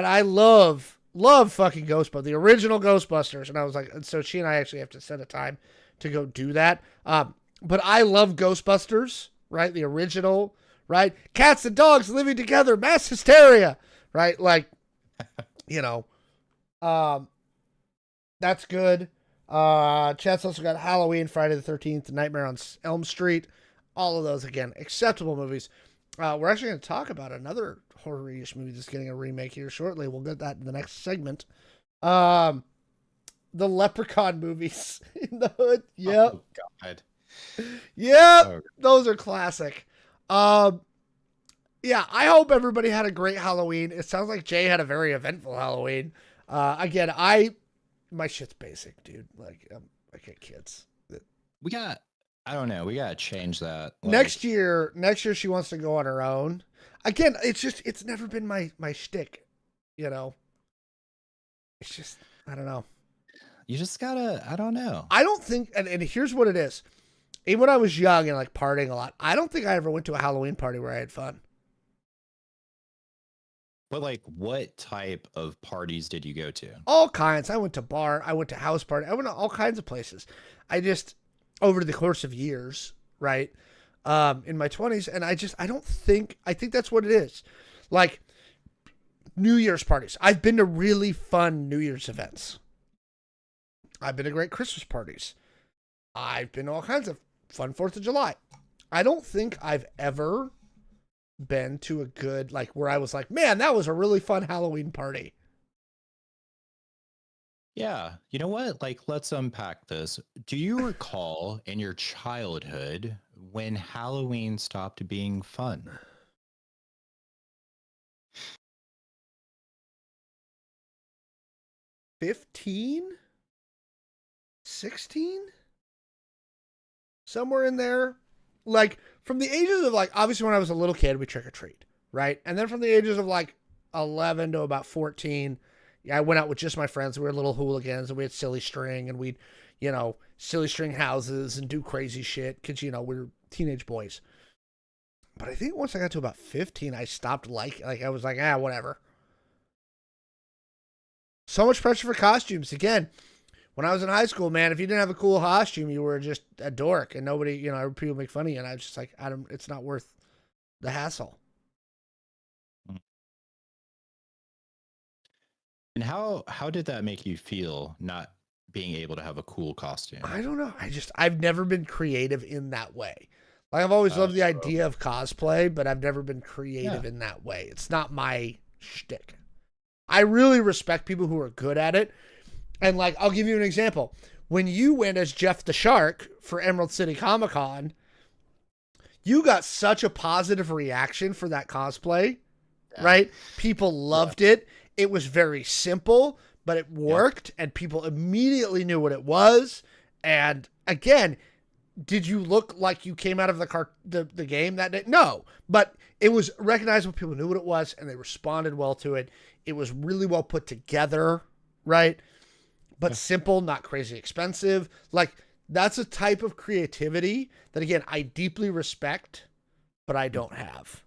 I love fucking Ghostbusters, the original Ghostbusters. And I was like, and so she and I actually have to set a time to go do that. But I love Ghostbusters, right? The original, right? Cats and dogs living together, mass hysteria, right? Like, you know, that's good. Chat's also got Halloween, Friday the 13th, Nightmare on Elm Street. All of those, again, acceptable movies. We're actually going to talk about another horror-ish movie that's getting a remake here shortly. We'll get that in the next segment. The Leprechaun movies in the hood. Yep. Oh God. Yep. Oh, Those are classic. Um, yeah, I hope everybody had a great Halloween. It sounds like Jay had a very eventful Halloween. Again, my shit's basic, dude. Like, I get kids. we got. I don't know. We gotta change that. Next year she wants to go on her own. Again, it's never been my shtick, you know. It's just I don't know. You just gotta. I don't know. I don't think, and here's what it is. Even when I was young and like partying a lot, I don't think I ever went to a Halloween party where I had fun. But like, what type of parties did you go to? All kinds. I went to bar. I went to house party. I went to all kinds of places. I just over the course of years, right? In my 20s, and I think that's what it is. Like New Year's parties. I've been to really fun New Year's events. I've been to great Christmas parties. I've been to all kinds of fun 4th of July. I don't think I've ever been to a good, like, where I was like, man, that was a really fun Halloween party. Yeah. You know what? Like, let's unpack this. Do you recall in your childhood when Halloween stopped being fun? $15? 16? Somewhere in there. Like, from the ages of, like, obviously when I was a little kid, we trick or treat, right? And then from the ages of, like, 11 to about 14, yeah, I went out with just my friends. We were little hooligans, and we had silly string, and we'd, silly string houses and do crazy shit because, we were teenage boys. But I think once I got to about 15, I stopped like I was like, whatever. So much pressure for costumes. Again, when I was in high school, man, if you didn't have a cool costume, you were just a dork, and nobody, people make fun of you. And I was just like, it's not worth the hassle. And how did that make you feel, not being able to have a cool costume? I don't know. I've never been creative in that way. Like, I've always loved the idea of cosplay, but I've never been creative in that way. It's not my shtick. I really respect people who are good at it. And, like, I'll give you an example. When you went as Jeff the Shark for Emerald City Comic Con, you got such a positive reaction for that cosplay, right? People loved it. It was very simple, but it worked, and people immediately knew what it was. And again, did you look like you came out of the game that day? No, but it was recognizable. People knew what it was, and they responded well to it. It was really well put together, right? But simple, not crazy expensive. Like, that's a type of creativity that, again, I deeply respect, but I don't have.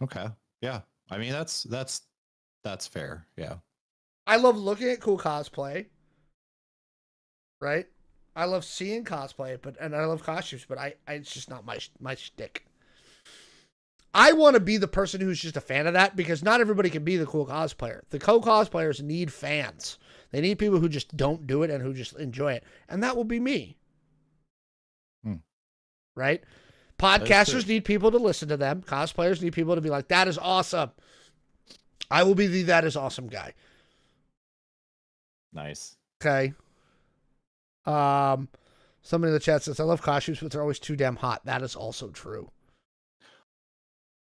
Okay. Yeah. I mean, that's fair. Yeah. I love looking at cool cosplay, right? I love seeing cosplay, and I love costumes, but it's just not my shtick. I want to be the person who's just a fan of that, because not everybody can be the cool cosplayer. The cool cosplayers need fans. They need people who just don't do it and who just enjoy it. And that will be me. Right? Podcasters need people to listen to them. Cosplayers need people to be like, that is awesome. I will be the that is awesome guy. Nice. Okay. Somebody in the chat says, I love costumes, but they're always too damn hot. That is also true.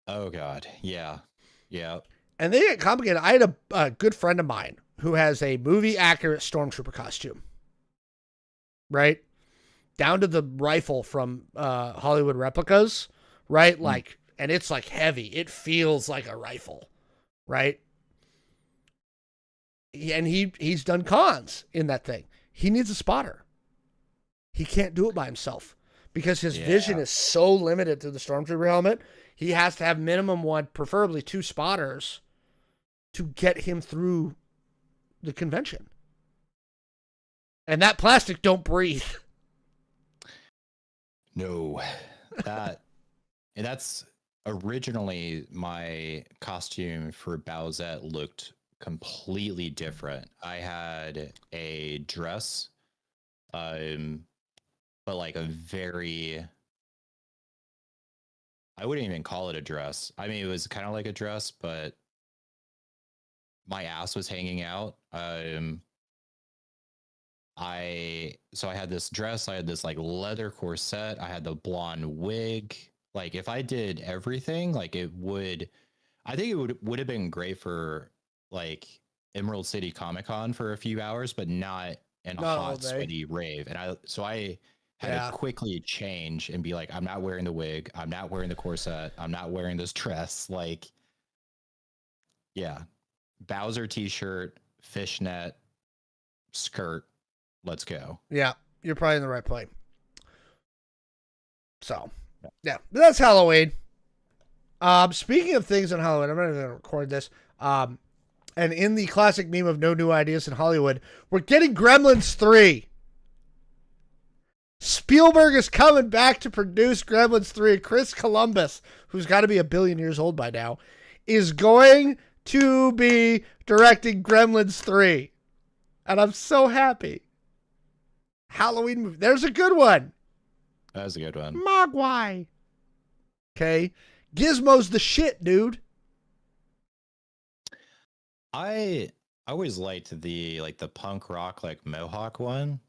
Oh, God. Yeah. Yeah. And they get complicated. I had a good friend of mine who has a movie-accurate Stormtrooper costume. Right? Down to the rifle from Hollywood Replicas. Right? Like, and it's like heavy. It feels like a rifle. Right? And he's done cons in that thing. He needs a spotter. He can't do it by himself because his vision is so limited to the Stormtrooper helmet. He has to have minimum one, preferably 2 spotters, to get him through the convention. And that plastic don't breathe. No. That's originally my costume for Bowsette looked completely different. I had a dress, but like a very, I wouldn't even call it a dress. I mean, it was kind of like a dress, but my ass was hanging out. So I had this dress, I had this like leather corset, I had the blonde wig. Like if I did everything, like I think it would have been great for like Emerald City Comic Con for a few hours, but not in a Not all hot, day. sweaty rave. And I had Yeah. to quickly change and be like, I'm not wearing the wig, I'm not wearing the corset, I'm not wearing this dress. Like, yeah. Bowser t-shirt, fishnet, skirt. Let's go. Yeah, you're probably in the right place. So, yeah, that's Halloween. Speaking of things on Halloween, I'm not even going to record this. And in the classic meme of no new ideas in Hollywood, we're getting Gremlins 3. Spielberg is coming back to produce Gremlins 3. Chris Columbus, who's got to be 1 billion years old by now, is going to be directing Gremlins 3. And I'm so happy. Halloween movie. There's a good one. That was a good one. Mogwai. Okay. Gizmo's the shit, dude. I always liked the punk rock like Mohawk one.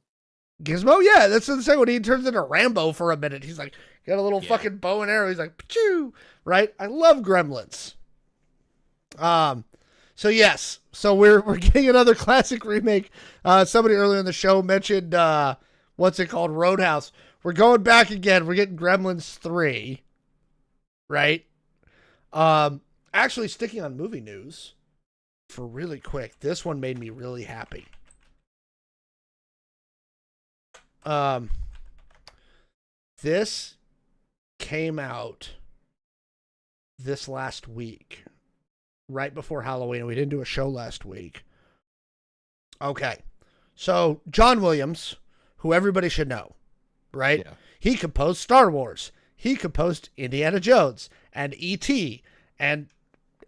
Gizmo? Yeah, that's the second one. He turns into Rambo for a minute. He's like, got a little fucking bow and arrow. He's like, pachoo. Right? I love Gremlins. So yes. So we're getting another classic remake. Somebody earlier in the show mentioned what's it called? Roadhouse. We're going back again. We're getting Gremlins 3. Right? Actually sticking on movie news for really quick. This one made me really happy. This came out this last week, right before Halloween. We didn't do a show last week. Okay. So John Williams, who everybody should know, right? Yeah. He composed Star Wars. He composed Indiana Jones and E.T. and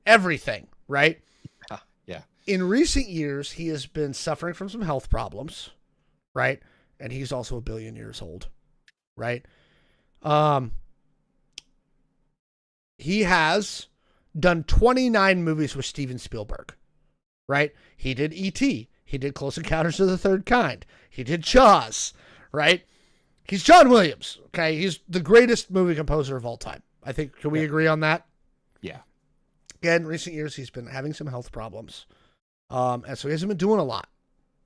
everything, right? Yeah. In recent years, he has been suffering from some health problems, right? And he's also 1 billion years old, right? He has done 29 movies with Steven Spielberg, right? He did E.T. He did Close Encounters of the Third Kind. He did Jaws, right? He's John Williams, okay? He's the greatest movie composer of all time. I think, can we agree on that? Yeah. Again, in recent years, he's been having some health problems. And so he hasn't been doing a lot,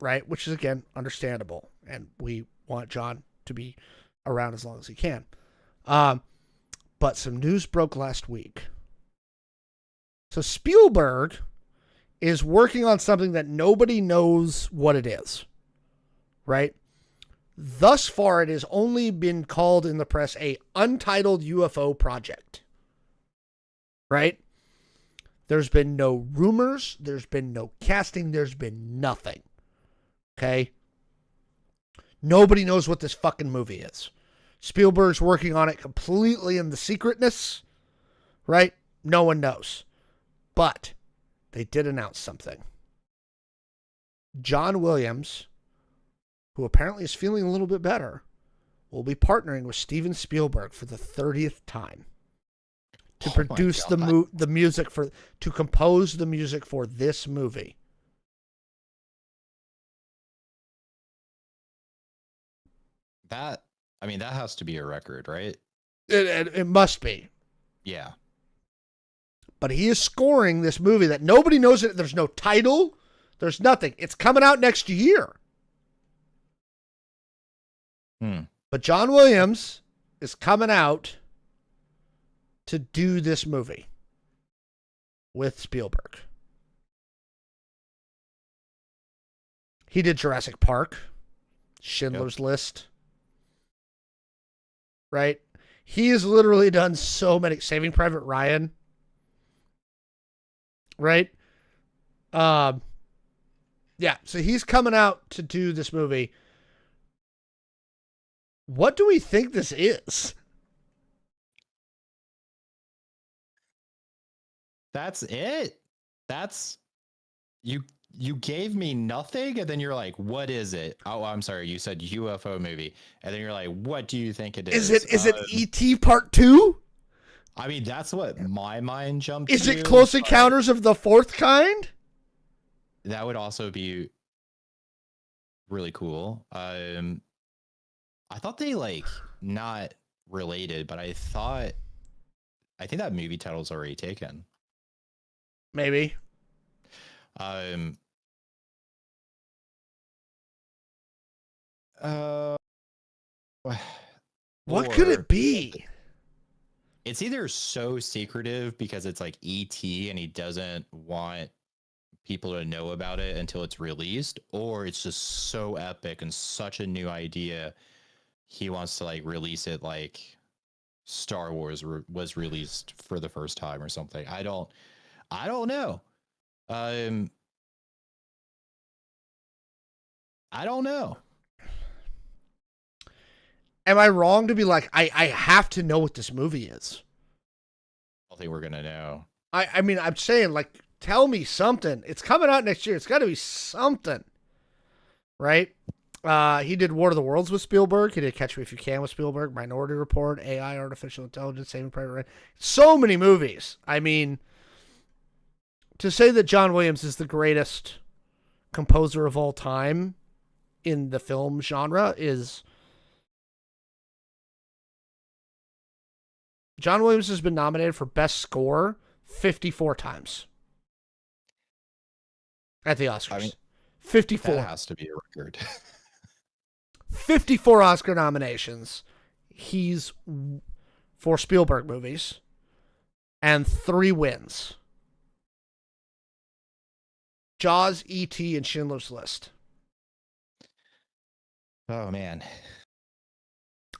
right? Which is, again, understandable. And we want John to be around as long as he can. But some news broke last week. So Spielberg is working on something that nobody knows what it is, right? Thus far, it has only been called in the press a untitled UFO project, right? There's been no rumors. There's been no casting. There's been nothing. Okay? Nobody knows what this fucking movie is. Spielberg's working on it completely in the secretness, right? No one knows. But they did announce something. John Williams, who apparently is feeling a little bit better, will be partnering with Steven Spielberg for the 30th time to produce the music to compose the music for this movie. That has to be a record, right? It must be. Yeah. But he is scoring this movie that nobody knows it. There's no title. There's nothing. It's coming out next year. But John Williams is coming out to do this movie with Spielberg. He did Jurassic Park, Schindler's List, right? He has literally done so many. Saving Private Ryan, right? Yeah, so he's coming out to do this movie. What do we think this is? That's it. That's you gave me nothing and then you're like, what is it? Oh, I'm sorry, you said UFO movie. And then you're like, what do you think it is? Is it E.T. Part 2? I mean, that's what my mind jumped Is to. it Close Encounters of the Fourth Kind? that would also be really cool. I thought they like not related, but I think that movie title's already taken. Maybe. Um. Uh. What could or it be? It's either so secretive because it's like ET and he doesn't want people to know about it until it's released, or it's just so epic and such a new idea he wants to like release it like Star Wars was released for the first time or something. I don't know. Um, I don't know. Am I wrong to be like, I have to know what this movie is? I don't think we're gonna know. I mean, I'm saying, like, tell me something. It's coming out next year. It's got to be something, right? He did War of the Worlds with Spielberg. He did Catch Me If You Can with Spielberg, Minority Report, AI, Artificial Intelligence, Saving Private Ryan. So many movies. I mean, to say that John Williams is the greatest composer of all time in the film genre is... John Williams has been nominated for Best Score 54 times at the Oscars. I mean, 54. That has to be a record. 54 Oscar nominations. He's for Spielberg movies. And 3 wins. Jaws, E.T., and Schindler's List. Oh, man.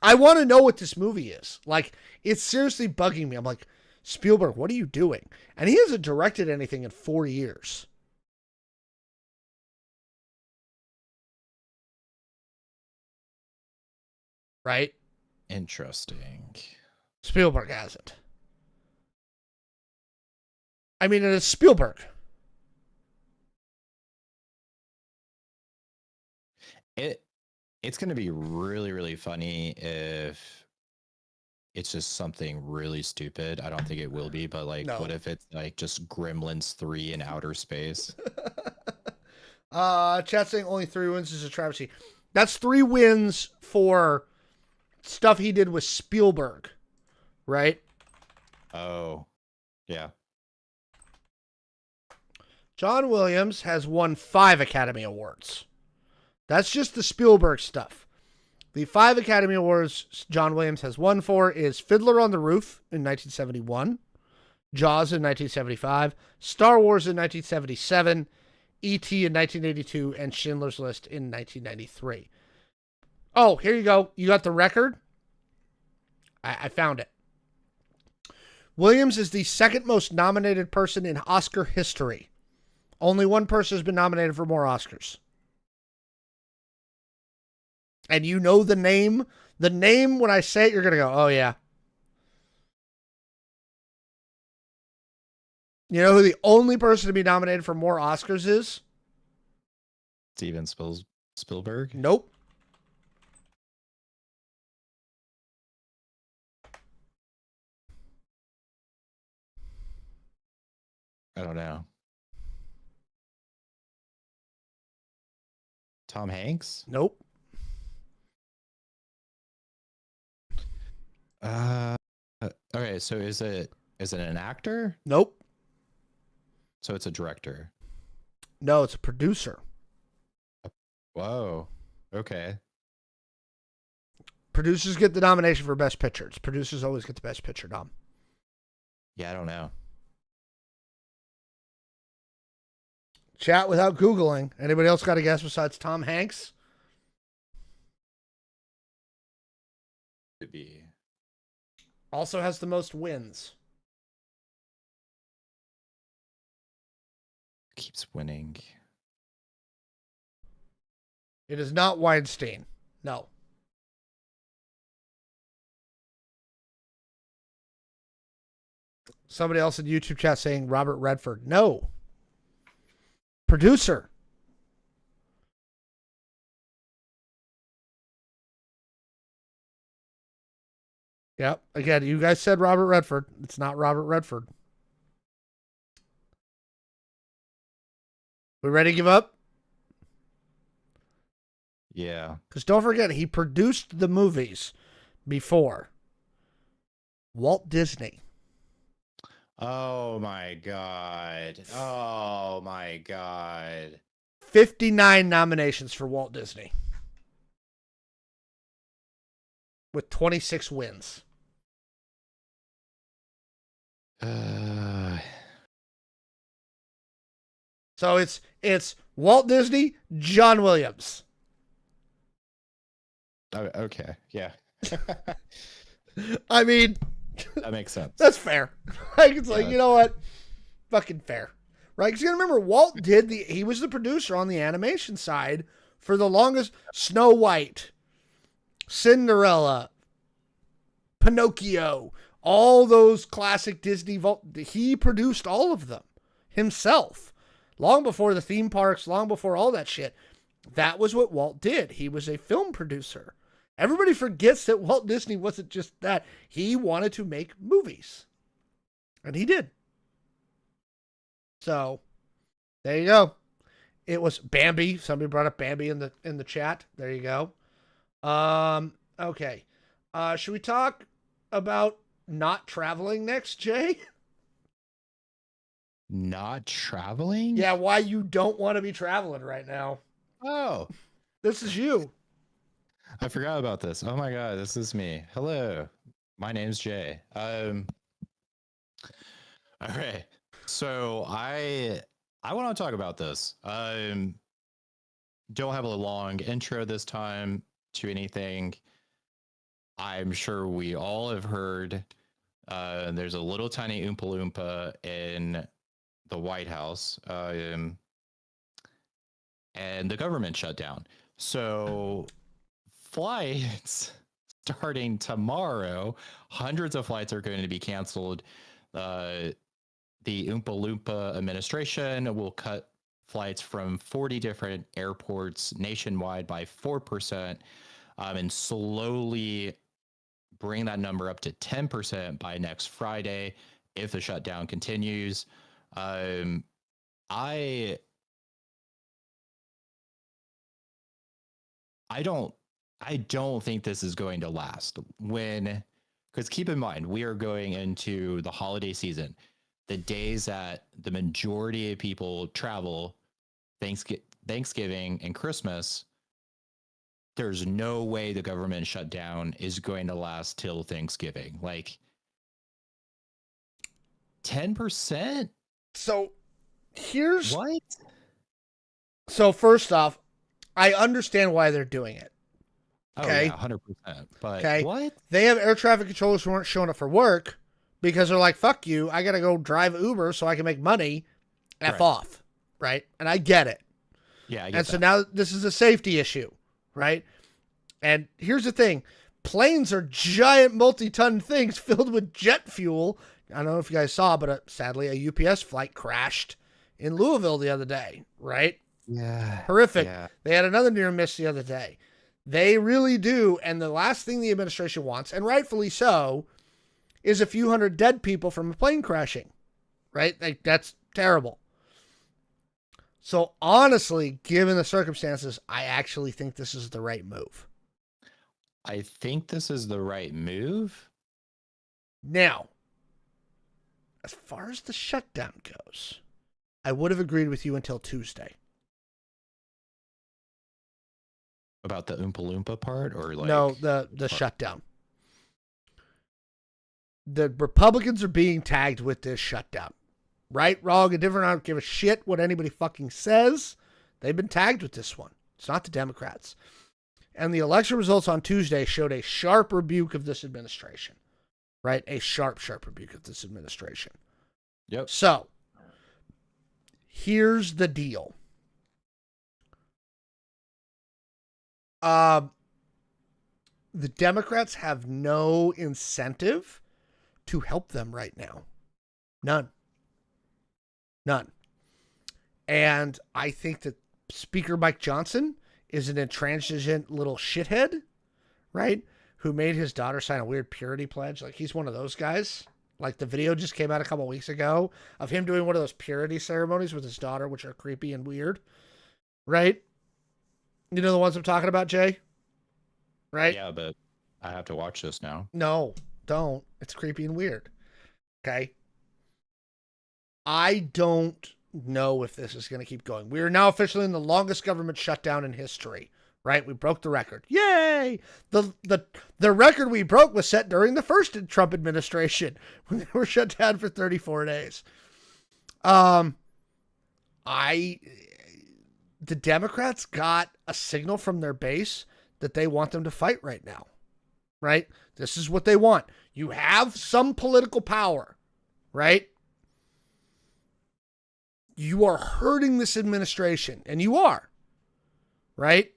I want to know what this movie is. Like, it's seriously bugging me. I'm like, Spielberg, what are you doing? And he hasn't directed anything in 4 years. Right? Interesting. Spielberg hasn't. I mean, it is Spielberg. It's going to be really, really funny if it's just something really stupid. I don't think it will be, but like, what if it's like just Gremlins 3 in outer space? Chat saying only 3 wins is a travesty. That's 3 wins for stuff he did with Spielberg, right? Oh, yeah. John Williams has won 5 Academy Awards. That's just the Spielberg stuff. The 5 Academy Awards John Williams has won for is Fiddler on the Roof in 1971, Jaws in 1975, Star Wars in 1977, E.T. in 1982, and Schindler's List in 1993. Oh, here you go. You got the record? I found it. Williams is the second most nominated person in Oscar history. Only one person has been nominated for more Oscars. And you know the name. The name, when I say it, you're going to go, oh, yeah. You know who the only person to be nominated for more Oscars is? Steven Spielberg? Nope. I don't know. Tom Hanks? Nope. Okay, so is it an actor? Nope. So it's a director. No, it's a producer. Whoa. Okay. Producers get the nomination for Best Picture. Producers always get the Best Picture nom. Yeah, I don't know. Chat without Googling. Anybody else got a guess besides Tom Hanks? Could be. Also has the most wins. Keeps winning. It is not Weinstein. No. Somebody else in YouTube chat saying Robert Redford. No. Producer. Yep. Again, you guys said Robert Redford. It's not Robert Redford. We ready to give up? Yeah. Because don't forget, he produced the movies before Walt Disney. Oh my god. Oh my god. 59 nominations for Walt Disney. With 26 wins. So it's Walt Disney, John Williams. Oh, okay. Yeah. I mean, That makes sense. that's fair. Like, it's like, Yeah. you know what? Fucking fair. Right? Because you gotta remember, Walt he was the producer on the animation side for the longest. Snow White, Cinderella, Pinocchio, all those classic Disney he produced all of them himself. Long before the theme parks, long before all that shit. That was what Walt did. He was a film producer. Everybody forgets that Walt Disney wasn't just that. He wanted to make movies. And he did. So, there you go. It was Bambi. Somebody brought up Bambi in the chat. There you go. Okay. Should we talk about not traveling next, Jay? Not traveling? Yeah, why you don't want to be traveling right now. Oh, This is you. I forgot about this. Oh my god, this is me. Hello. My name's Jay. All right. So I want to talk about this. Don't have a long intro this time to anything. I'm sure we all have heard there's a little tiny Oompa Loompa in the White House, and the government shut down. So flights starting tomorrow, hundreds of flights are going to be canceled. The Oompa Loompa administration will cut flights from 40 different airports nationwide by 4%, and slowly bring that number up to 10% by next Friday if the shutdown continues. I don't think this is going to last because keep in mind, we are going into the holiday season, the days that the majority of people travel, Thanksgiving and Christmas. There's no way the government shutdown is going to last till Thanksgiving. Like 10%? So here's What? So first off, I understand why they're doing it. Okay. Oh, yeah, 100%. But Okay. what? They have air traffic controllers who aren't showing up for work because they're like, fuck you, I gotta go drive Uber so I can make money. F Right. off. Right? And I get it. Yeah, I get And so that. now this is a safety issue, right? And here's the thing. Planes are giant multi-ton things filled with jet fuel. I don't know if you guys saw, but sadly a UPS flight crashed in Louisville the other day, right? Yeah. Horrific. Yeah. They had another near miss the other day. They really do. And the last thing the administration wants, and rightfully so, is a few hundred dead people from a plane crashing, right? Like, that's terrible. So honestly, given the circumstances, I actually think this is the right move. I think this is the right move. Now, as far as the shutdown goes, I would have agreed with you until Tuesday. About the Oompa Loompa part, or like No, the shutdown. The Republicans are being tagged with this shutdown. Right, wrong, indifferent, I don't give a shit what anybody fucking says. They've been tagged with this one. It's not the Democrats. And the election results on Tuesday showed a sharp rebuke of this administration. Right? A sharp rebuke of this administration. Yep. So, here's the deal. The Democrats have no incentive to help them right now. None. And I think that Speaker Mike Johnson is an intransigent little shithead, right? Who made his daughter sign a weird purity pledge. Like, he's one of those guys. Like the video just came out a couple weeks ago of him doing one of those purity ceremonies with his daughter, which are creepy and weird. Right? You know the ones I'm talking about, Jay? Right? Yeah, but I have to watch this now. No, don't. It's creepy and weird. Okay? I don't know if this is going to keep going. We are now officially in the longest government shutdown in history, right? We broke the record. Yay! The record we broke was set during the first Trump administration when they were shut down for 34 days. The Democrats got a signal from their base that they want them to fight right now, right? This is what they want. You have some political power, right? You are hurting this administration, and you are, right?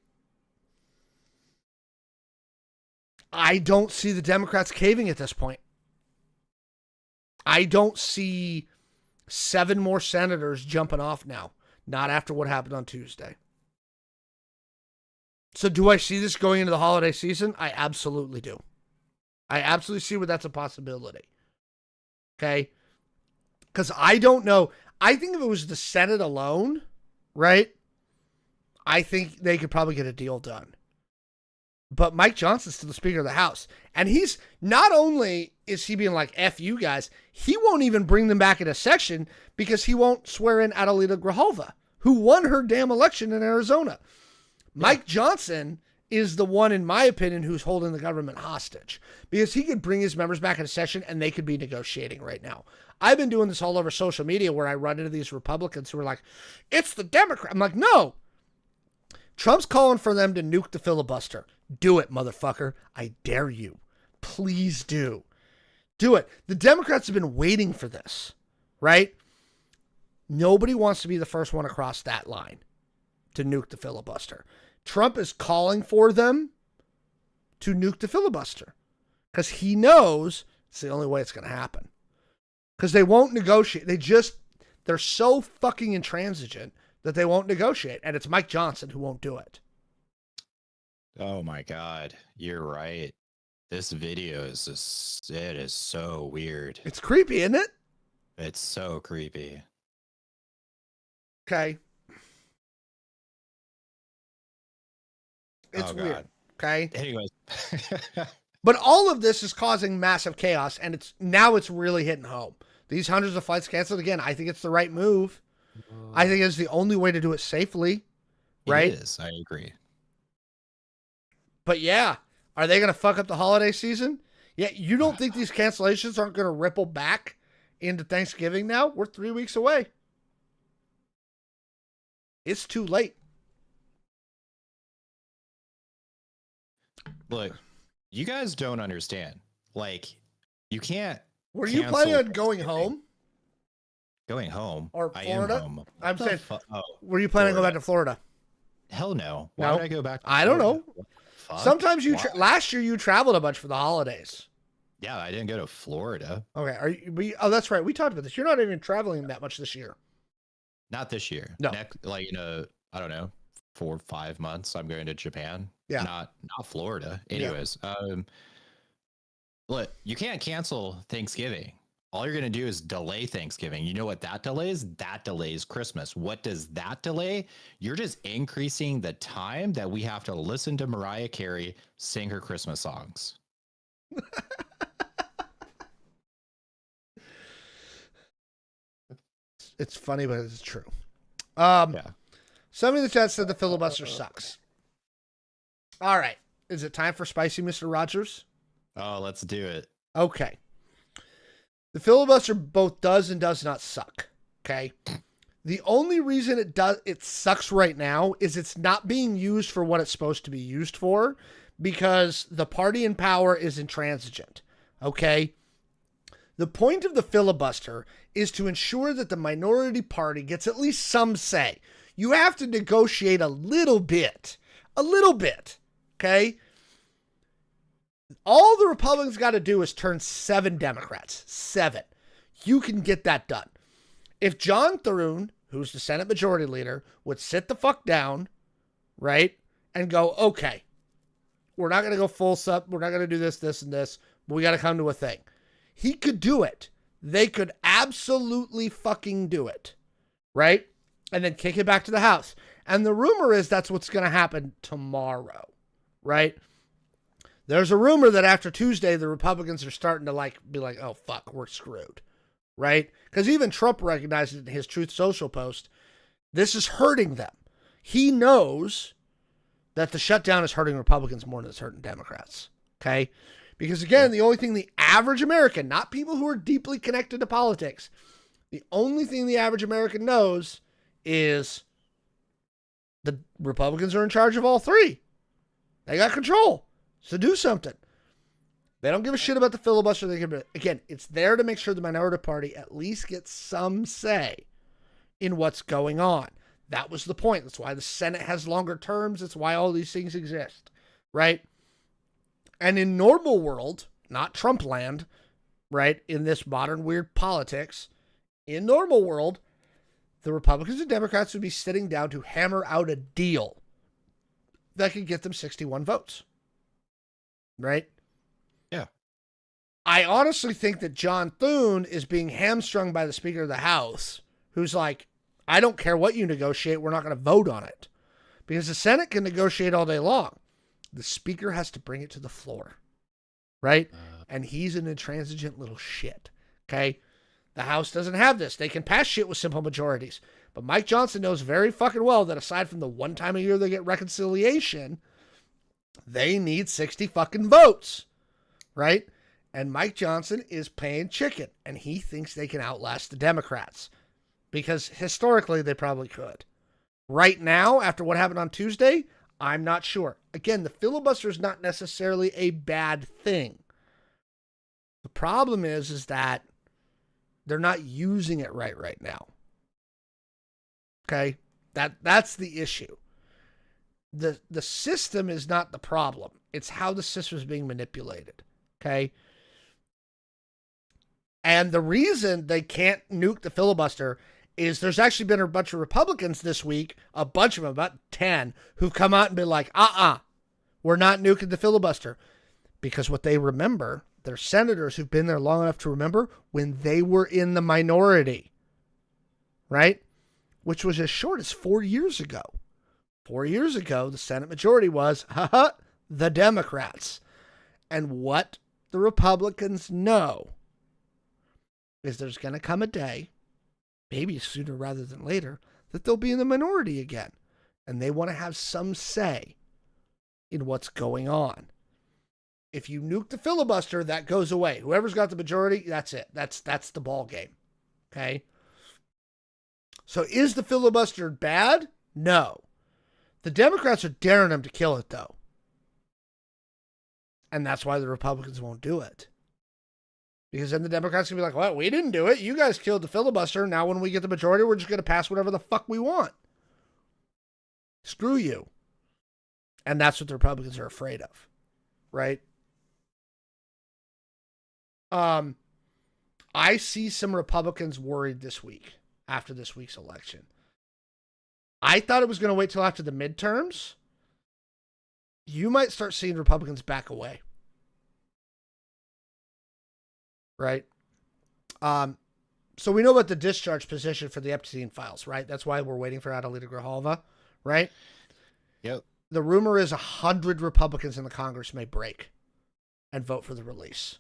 I don't see the Democrats caving at this point. I don't see 7 more senators jumping off now, not after what happened on Tuesday. So do I see this going into the holiday season? I absolutely do. I absolutely see where that's a possibility. Okay? Because I don't know. I think if it was the Senate alone, right, I think they could probably get a deal done. But Mike Johnson's still the Speaker of the House. And he's, not only is he being like, F you guys, he won't even bring them back in a session because he won't swear in Adelita Grijalva, who won her damn election in Arizona. Yeah. Mike Johnson is the one, in my opinion, who's holding the government hostage because he could bring his members back in a session and they could be negotiating right now. I've been doing this all over social media where I run into these Republicans who are like, it's the Democrat. I'm like, no. Trump's calling for them to nuke the filibuster. Do it, motherfucker. I dare you. Please do. Do it. The Democrats have been waiting for this, right? Nobody wants to be the first one across that line to nuke the filibuster. Trump is calling for them to nuke the filibuster because he knows it's the only way it's going to happen. Because they won't negotiate. They're so fucking intransigent that they won't negotiate. And it's Mike Johnson who won't do it. Oh my God. You're right. This video is just, it is so weird. It's creepy, isn't it? It's so creepy. Okay. It's weird. Okay. Anyways. But all of this is causing massive chaos, and it's really hitting home. These hundreds of flights canceled again. I think it's the right move. I think it's the only way to do it safely. Right? It is. I agree. But yeah, are they going to fuck up the holiday season? Yeah, you don't think these cancellations aren't going to ripple back into Thanksgiving now? We're 3 weeks away. It's too late. Look, you guys don't understand. Like, you can't. Were you planning on going home? Going home? Or Florida? I am home. I'm saying, were you planning on going back to Florida? Hell no. Why would I go back to Florida? I don't know. Fuck? Sometimes last year you traveled a bunch for the holidays. Yeah, I didn't go to Florida. Okay. Oh, that's right. We talked about this. You're not even traveling that much this year. Not this year. No. I don't know, 4 or 5 months. I'm going to Japan. Yeah. Not Florida. Anyways, look, you can't cancel Thanksgiving. All you're going to do is delay Thanksgiving. You know what that delays? That delays Christmas. What does that delay? You're just increasing the time that we have to listen to Mariah Carey sing her Christmas songs. It's funny, but it's true. Yeah. Somebody in the chat said the filibuster sucks. All right. Is it time for spicy Mr. Rogers? Oh, let's do it. Okay. The filibuster both does and does not suck. Okay. The only reason it sucks right now is it's not being used for what it's supposed to be used for because the party in power is intransigent. Okay. The point of the filibuster is to ensure that the minority party gets at least some say. You have to negotiate a little bit. Okay. All the Republicans got to do is turn 7 Democrats. 7. You can get that done. If John Thune, who's the Senate Majority Leader, would sit the fuck down, right, and go, okay, we're not going to go full sub, we're not going to do this, this, and this, but we got to come to a thing. He could do it. They could absolutely fucking do it, right? And then kick it back to the House. And the rumor is that's what's going to happen tomorrow, right? There's a rumor that after Tuesday, the Republicans are starting to be like, oh, fuck, we're screwed, right? Because even Trump recognized it in his Truth Social post. This is hurting them. He knows that the shutdown is hurting Republicans more than it's hurting Democrats, okay? Because again, the only thing the average American, not people who are deeply connected to politics, the only thing the average American knows is the Republicans are in charge of all three. They got control. So do something. They don't give a shit about the filibuster. Again, it's there to make sure the minority party at least gets some say in what's going on. That was the point. That's why the Senate has longer terms. That's why all these things exist, right? And in normal world, not Trump land, right, in this modern weird politics, in normal world, the Republicans and Democrats would be sitting down to hammer out a deal that could get them 61 votes, right? Yeah. I honestly think that John Thune is being hamstrung by the Speaker of the House, who's like, I don't care what you negotiate, we're not going to vote on it. Because the Senate can negotiate all day long. The Speaker has to bring it to the floor, right? And he's an intransigent little shit, okay? The House doesn't have this. They can pass shit with simple majorities. But Mike Johnson knows very fucking well that aside from the one time a year they get reconciliation, they need 60 fucking votes, right? And Mike Johnson is playing chicken, and he thinks they can outlast the Democrats. Because historically, they probably could. Right now, after what happened on Tuesday, I'm not sure. Again, the filibuster is not necessarily a bad thing. The problem is that they're not using it right now. Okay? That's the issue. The system is not the problem. It's how the system is being manipulated. Okay? And the reason they can't nuke the filibuster is there's actually been a bunch of Republicans this week, a bunch of them, about 10, who've come out and been like, we're not nuking the filibuster. Because what they remember, they're senators who've been there long enough to remember when they were in the minority, right? Which was as short as 4 years ago. 4 years ago, the Senate majority was, the Democrats. And what the Republicans know is there's going to come a day, maybe sooner rather than later, that they'll be in the minority again. And they want to have some say in what's going on. If you nuke the filibuster, that goes away. Whoever's got the majority, that's it. That's the ball game. Okay? So is the filibuster bad? No. The Democrats are daring them to kill it, though. And that's why the Republicans won't do it. Because then the Democrats can be like, well, we didn't do it. You guys killed the filibuster. Now when we get the majority, we're just going to pass whatever the fuck we want. Screw you. And that's what the Republicans are afraid of. Right? I see some Republicans worried this week after this week's election. I thought it was going to wait till after the midterms. You might start seeing Republicans back away. Right? So we know about the discharge position for the Epstein files, right? That's why we're waiting for Adelita Grijalva, right? Yep. The rumor is 100 Republicans in the Congress may break and vote for the release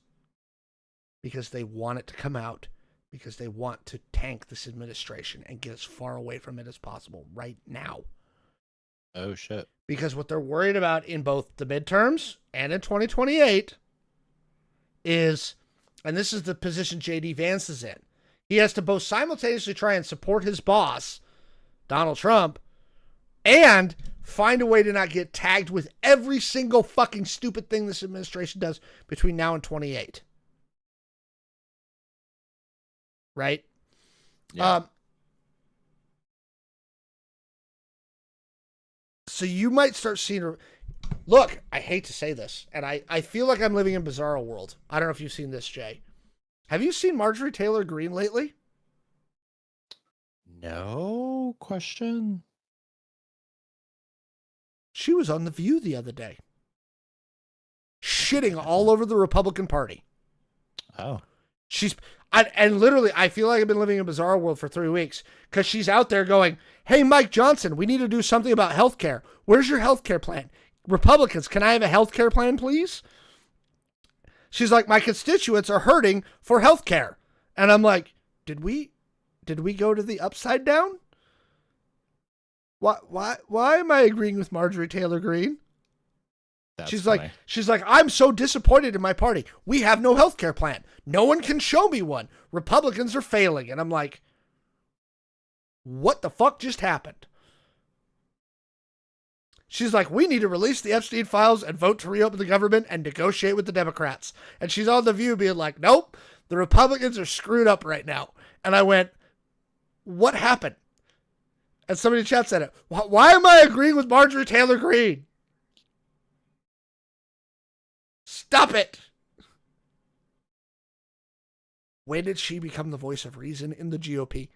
because they want it to come out, because they want to tank this administration and get as far away from it as possible right now. Oh, shit. Because what they're worried about in both the midterms and in 2028 is, and this is the position J.D. Vance is in, he has to both simultaneously try and support his boss, Donald Trump, and find a way to not get tagged with every single fucking stupid thing this administration does between now and 28. Right? Yeah. So you might start seeing... Look, I hate to say this, and I feel like I'm living in Bizarro World. I don't know if you've seen this, Jay. Have you seen Marjorie Taylor Greene lately? No question. She was on The View the other day. Shitting all over the Republican Party. Oh. And literally, I feel like I've been living in a bizarre world for 3 weeks because she's out there going, hey, Mike Johnson, we need to do something about healthcare. Where's your healthcare plan? Republicans, can I have a healthcare plan, please? She's like, my constituents are hurting for healthcare. And I'm like, did we go to the upside down? Why am I agreeing with Marjorie Taylor Greene? She's funny. like, I'm so disappointed in my party. We have no healthcare plan. No one can show me one. Republicans are failing. And I'm like, what the fuck just happened? She's like, we need to release the Epstein files and vote to reopen the government and negotiate with the Democrats. And she's on The View being like, nope, the Republicans are screwed up right now. And I went, what happened? And somebody in the chat said it. Why am I agreeing with Marjorie Taylor Greene? Stop it. When did she become the voice of reason in the GOP?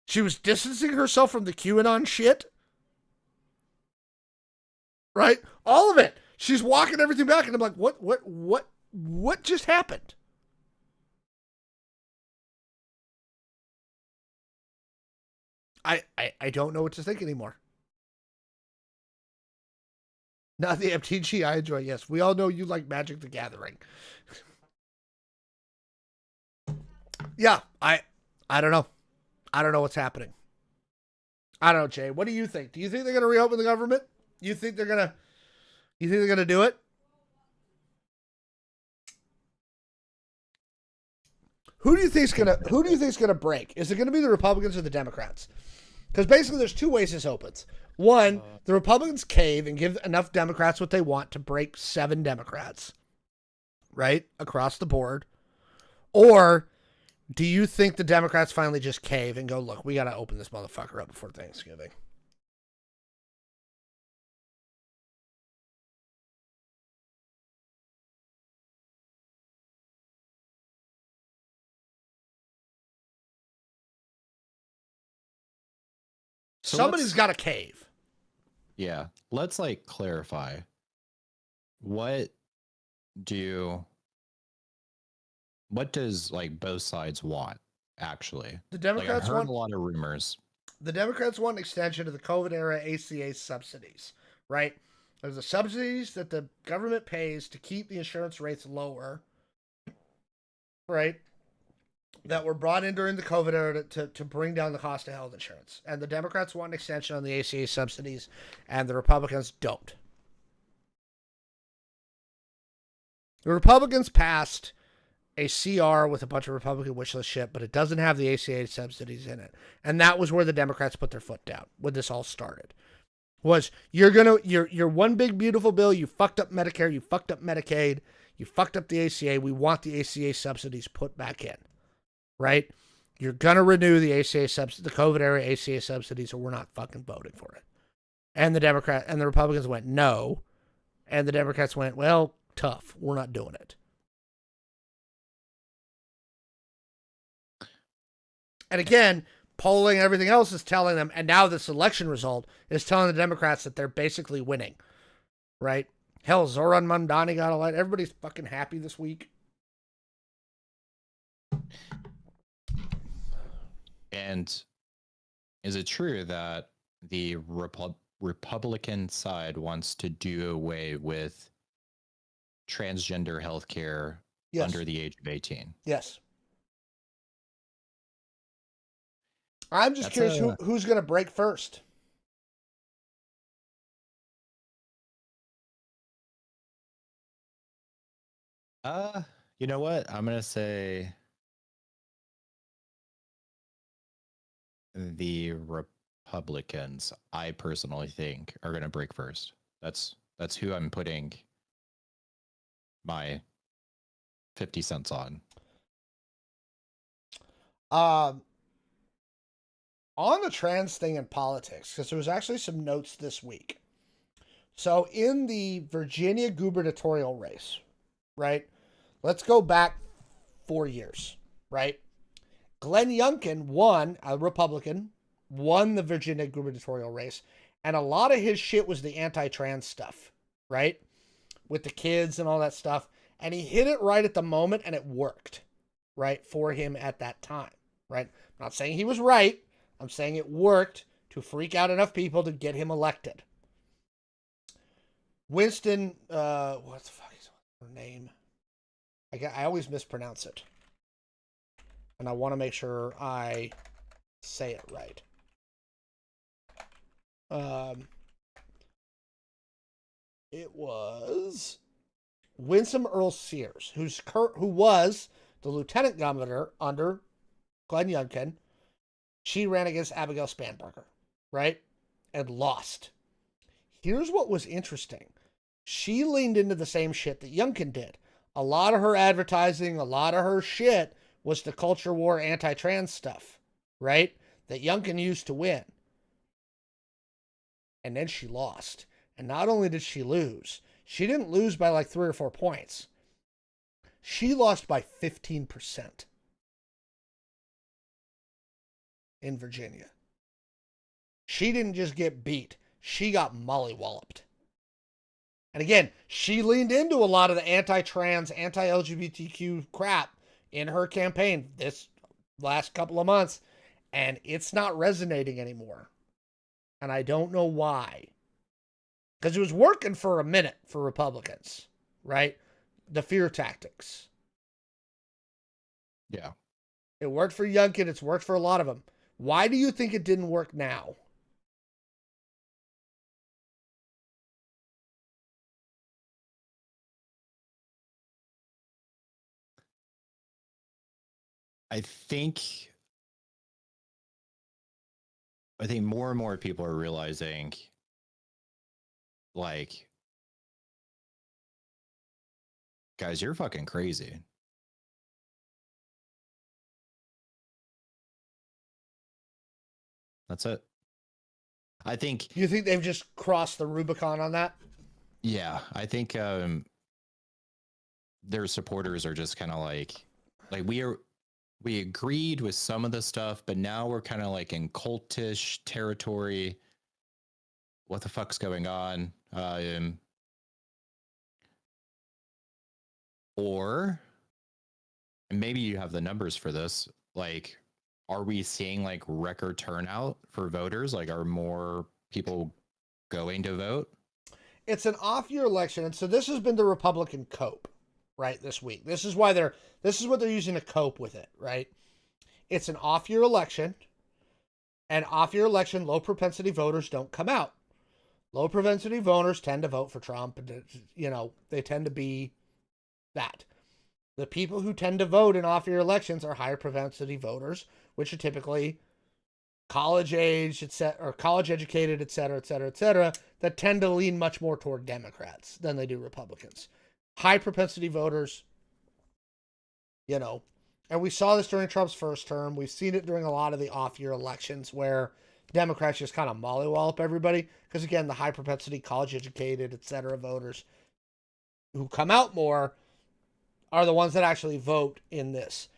She was distancing herself from the QAnon shit. Right? All of it. She's walking everything back. And I'm like, what just happened? I don't know what to think anymore. Not the MTG I enjoy. Yes, we all know you like Magic the Gathering. Yeah, I don't know. I don't know what's happening. I don't know, Jay. What do you think? Do you think they're going to reopen the government? You think they're going to do it? Who do you think's going to break? Is it going to be the Republicans or the Democrats? Because basically there's two ways this opens. One, the Republicans cave and give enough Democrats what they want to break 7 Democrats, right? Across the board. Or do you think the Democrats finally just cave and go, look, we got to open this motherfucker up before Thanksgiving? So somebody's got to cave. Yeah. Let's clarify. What does both sides want, actually? The Democrats I've heard a lot of rumors. The Democrats want an extension of the COVID era ACA subsidies, right? There's the subsidies that the government pays to keep the insurance rates lower, right? That were brought in during the COVID era to bring down the cost of health insurance. And the Democrats want an extension on the ACA subsidies, and the Republicans don't. The Republicans passed a CR with a bunch of Republican wish list shit, but it doesn't have the ACA subsidies in it. And that was where the Democrats put their foot down when this all started. Was you're one big beautiful bill, you fucked up Medicare, you fucked up Medicaid, you fucked up the ACA, we want the ACA subsidies put back in. Right? You're going to renew the ACA the COVID era ACA subsidies, or we're not fucking voting for it. And the Republicans went, no. And the Democrats went, well, tough. We're not doing it. And again, polling and everything else is telling them, and now this election result is telling the Democrats that they're basically winning. Right? Hell, Zoran Mamdani got a light. Everybody's fucking happy this week. And is it true that the Republican side wants to do away with transgender healthcare under the age of 18? Yes. I'm just curious who's going to break first. You know what? I'm going to say the Republicans, I personally think, are going to break first. That's who I'm putting my 50 cents on. On the trans thing in politics, because there was actually some notes this week. So in the Virginia gubernatorial race, right? Let's go back 4 years, right? Glenn Youngkin won, a Republican, won the Virginia gubernatorial race, and a lot of his shit was the anti-trans stuff, right? with the kids and all that stuff. And he hit it right at the moment, and it worked, right, for him at that time, right? I'm not saying he was right. I'm saying it worked to freak out enough people to get him elected. Winston, what the fuck is her name? I always mispronounce it. And I want to make sure I say it right. It was Winsome Earl Sears, who was the lieutenant governor under Glenn Youngkin. She ran against Abigail Spanberger, right? And lost. Here's what was interesting. She leaned into the same shit that Youngkin did. A lot of her advertising, a lot of her shit was the culture war anti-trans stuff, right? That Youngkin used to win. And then she lost. And not only did she lose, she didn't lose by like 3 or 4 points. She lost by 15% in Virginia. She didn't just get beat. She got mollywalloped. And again, she leaned into a lot of the anti-trans, anti-LGBTQ crap in her campaign this last couple of months, and it's not resonating anymore. And I don't know why. Because it was working for a minute for Republicans, right? The fear tactics. Yeah. It worked for Youngkin. It's worked for a lot of them. Why do you think it didn't work now? I think more and more people are realizing, like, guys, you're fucking crazy. That's it. I think. You think they've just crossed the Rubicon on that? Yeah, I think their supporters are just kind of like we agreed with some of the stuff, but now we're kind of like in cultish territory. What the fuck's going on? Or maybe you have the numbers for this. Like, are we seeing like record turnout for voters? Like, are more people going to vote? It's an off-year election, and so this has been the Republican cope, right? This week, this is what they're using to cope with it, right? It's an off-year election, and off-year election, low propensity voters don't come out. Low propensity voters tend to vote for Trump, and they tend to be that. The people who tend to vote in off-year elections are higher propensity voters, which are typically college age, or college educated, et cetera, that tend to lean much more toward Democrats than they do Republicans. High propensity voters, and we saw this during Trump's first term. We've seen it during a lot of the off-year elections where Democrats just kind of mollywallop everybody. Because again, the high propensity, college educated, et cetera, voters who come out more are the ones that actually vote in this.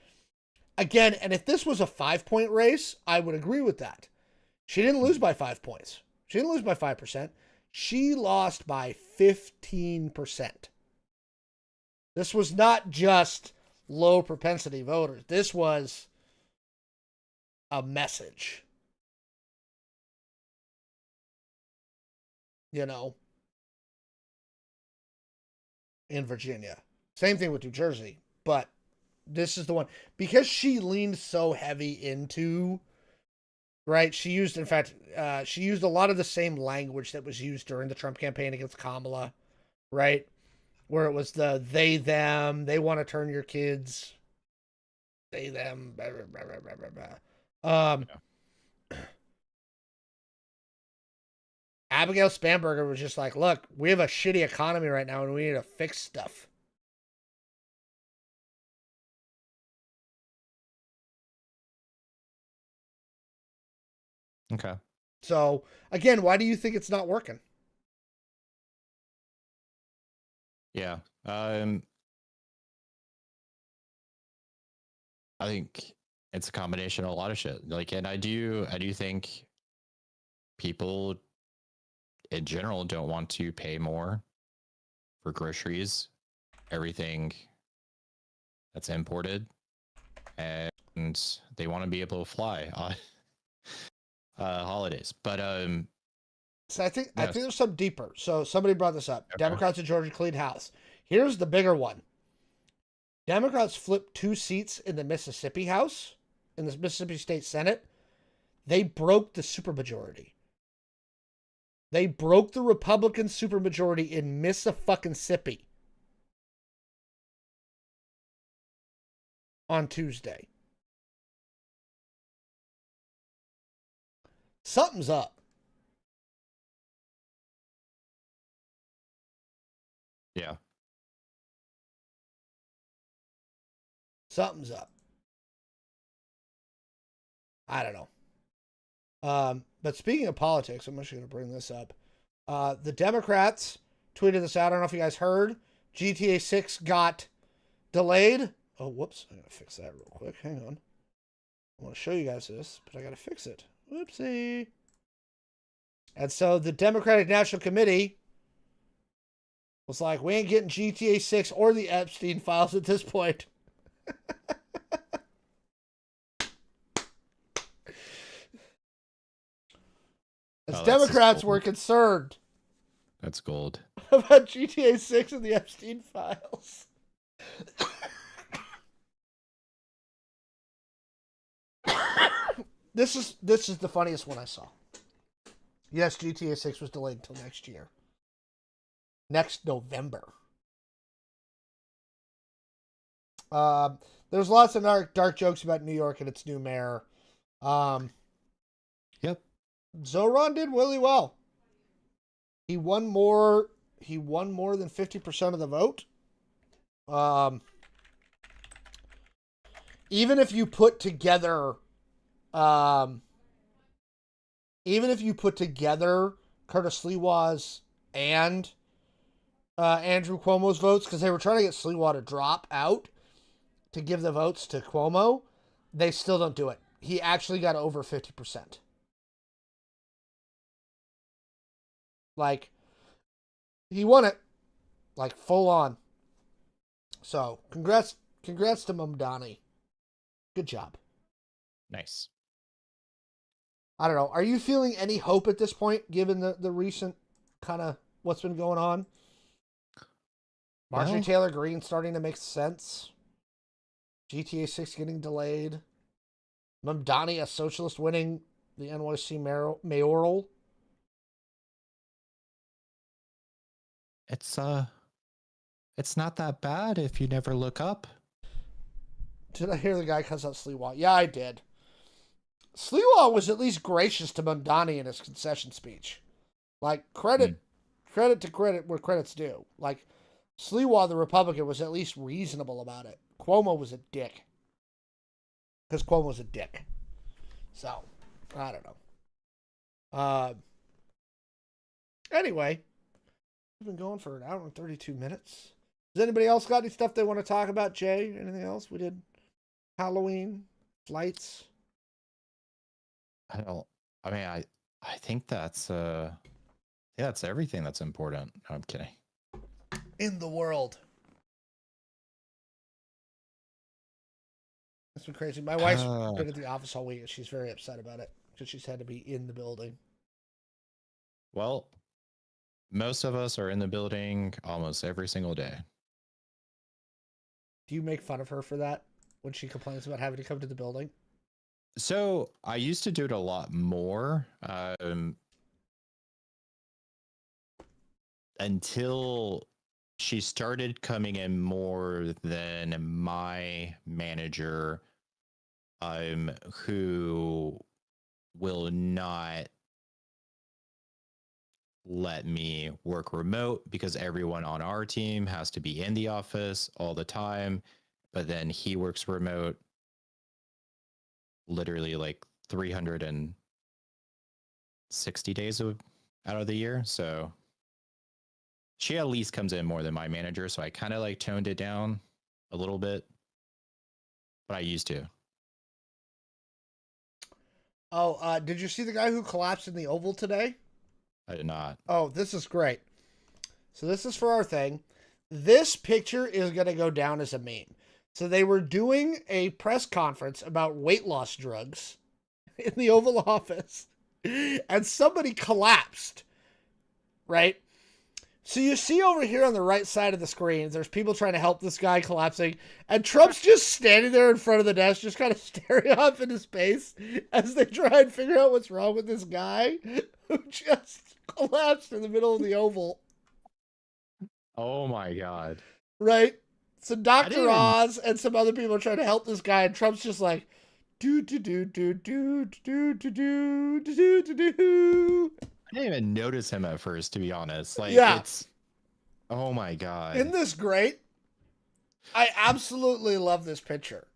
Again, and if this was a 5-point race, I would agree with that. She didn't lose by 5 points. She didn't lose by 5%. She lost by 15%. This was not just low propensity voters. This was a message. In Virginia. Same thing with New Jersey, but this is the one. Because she leaned so heavy into, right? She used a lot of the same language that was used during the Trump campaign against Kamala, right? Where it was the they, them, they want to turn your kids, they, them, blah, blah, blah, blah, blah, blah. Abigail Spanberger was just like, look, we have a shitty economy right now and we need to fix stuff. Okay. So, again, why do you think it's not working? Yeah. I think it's a combination of a lot of shit. Like, and I do think people in general don't want to pay more for groceries, everything that's imported, and they want to be able to fly on holidays. But So I think yes. there's some deeper. So somebody brought this up. Okay. Democrats in Georgia clean house. Here's the bigger one. Democrats flipped 2 seats in the Mississippi House, in the Mississippi State Senate. They broke the supermajority. They broke the Republican supermajority in Mississippi on Tuesday. Something's up. Yeah. Something's up. I don't know. But speaking of politics, I'm actually going to bring this up. The Democrats tweeted this out. I don't know if you guys heard. GTA 6 got delayed. Oh, whoops. I got to fix that real quick. Hang on. I want to show you guys this, but I got to fix it. Whoopsie. And so the Democratic National Committee was like, we ain't getting GTA 6 or the Epstein files at this point. As Democrats were concerned. That's gold. About GTA 6 and the Epstein files. This is the funniest one I saw. Yes, GTA 6 was delayed until next year. Next November. There's lots of dark jokes about New York and its new mayor. Yep. Zoran did really well. He won more than 50% of the vote. Even if you put together Curtis Sliwa's and Andrew Cuomo's votes, because they were trying to get Sliwa to drop out to give the votes to Cuomo, they still don't do it. He actually got over 50%. Like, he won it. Like, full on. So, congrats to Mamdani. Good job. Nice. I don't know. Are you feeling any hope at this point, given the recent kind of what's been going on? Marjorie Taylor Greene starting to make sense. GTA 6 getting delayed. Mamdani, a socialist, winning the NYC mayoral. It's not that bad if you never look up. Did I hear the guy cuss out Sliwa? Yeah, I did. Sliwa was at least gracious to Mamdani in his concession speech. Like, credit to credit where credit's due. Like, Sliwa, the Republican, was at least reasonable about it. Cuomo was a dick. Because Cuomo's a dick. So, I don't know. Anyway, we've been going for an hour and 32 minutes. Does anybody else got any stuff they want to talk about, Jay? Anything else? We did Halloween, flights. I think that's everything that's important. No, I'm kidding. In the world. That's been crazy. My wife's been at the office all week and she's very upset about it because she's had to be in the building. Well, most of us are in the building almost every single day. Do you make fun of her for that when she complains about having to come to the building? So I used to do it a lot more until she started coming in more than my manager, who will not let me work remote because everyone on our team has to be in the office all the time. But then he works remote literally like 360 days out of the year. So she at least comes in more than my manager. So I kind of like toned it down a little bit, but I used to. Oh, did you see the guy who collapsed in the Oval today? I did not. Oh, this is great. So this is for our thing. This picture is going to go down as a meme. So they were doing a press conference about weight loss drugs in the Oval Office, and somebody collapsed, right? So you see over here on the right side of the screen, there's people trying to help this guy collapsing, and Trump's just standing there in front of the desk, just kind of staring off into space as they try and figure out what's wrong with this guy who just collapsed in the middle of the Oval. Oh my God. Right? So Dr. Oz and some other people are trying to help this guy, and Trump's just like, do do do do do do do do do do do. I didn't even notice him at first, to be honest. Like, yeah. It's, oh my God. Isn't this great? I absolutely love this picture.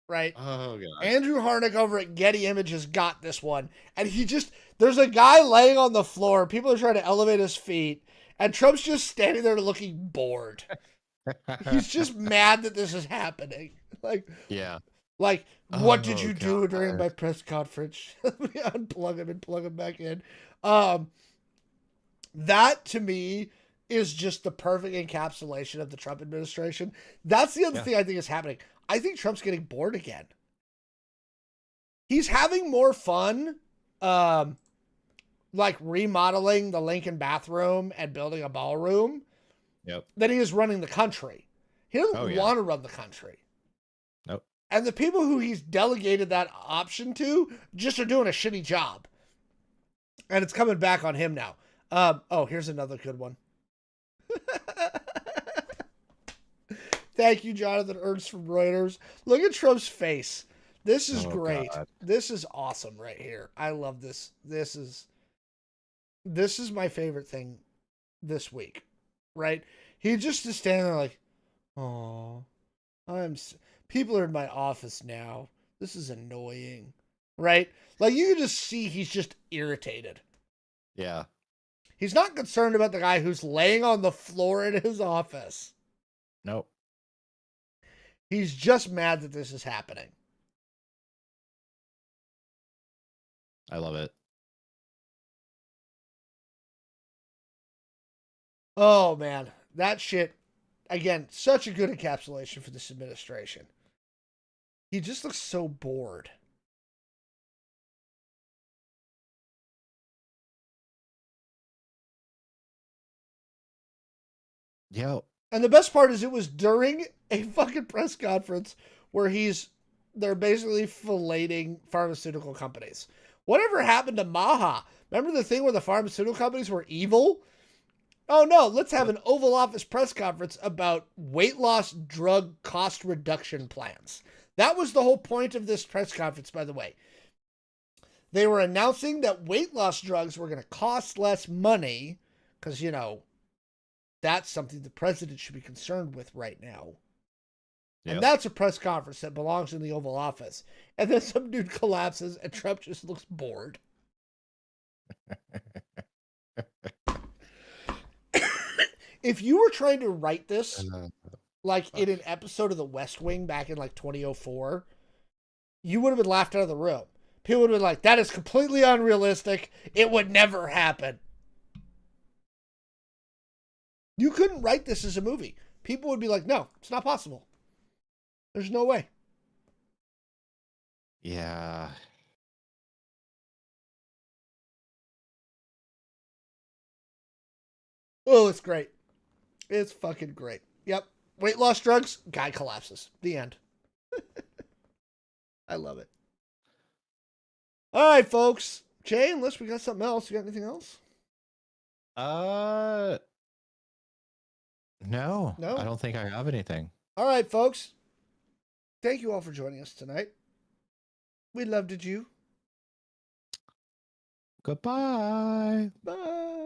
Right? Oh God. Andrew Harnick over at Getty Images got this one. And there's a guy laying on the floor. People are trying to elevate his feet. And Trump's just standing there looking bored. He's just mad that this is happening. Like, yeah. Like, what did you do God. during my press conference? Let me unplug him and plug him back in. That to me is just the perfect encapsulation of the Trump administration. That's the other thing I think is happening. I think Trump's getting bored again. He's having more fun, like remodeling the Lincoln bathroom and building a ballroom than he is running the country. He doesn't want to run the country. Nope. And the people who he's delegated that option to just are doing a shitty job. And it's coming back on him now. Here's another good one. Thank you, Jonathan Ernst from Reuters. Look at Trump's face. This is great. God. This is awesome right here. I love this. This is my favorite thing this week, right? He just is standing there like, oh, people are in my office now. This is annoying, right? Like you can just see he's just irritated. Yeah. He's not concerned about the guy who's laying on the floor in his office. Nope. He's just mad that this is happening. I love it. Oh, man. That shit, again, such a good encapsulation for this administration. He just looks so bored. Yeah. And the best part is it was during a fucking press conference where they're basically filleting pharmaceutical companies. Whatever happened to Maha? Remember the thing where the pharmaceutical companies were evil? Oh no, let's have an Oval Office press conference about weight loss drug cost reduction plans. That was the whole point of this press conference, by the way. They were announcing that weight loss drugs were going to cost less money because, that's something the president should be concerned with right now. Yep. And that's a press conference that belongs in the Oval Office. And then some dude collapses and Trump just looks bored. If you were trying to write this like in an episode of The West Wing back in like 2004, you would have been laughed out of the room. People would have been like, that is completely unrealistic. It would never happen. You couldn't write this as a movie. People would be like, no, it's not possible. There's no way. Yeah. Oh, it's great. It's fucking great. Yep. Weight loss drugs, guy collapses. The end. I love it. All right, folks. Jay, unless we got something else, you got anything else? No, I don't think I have anything. All right, folks. Thank you all for joining us tonight. We loved it, you. Goodbye. Bye.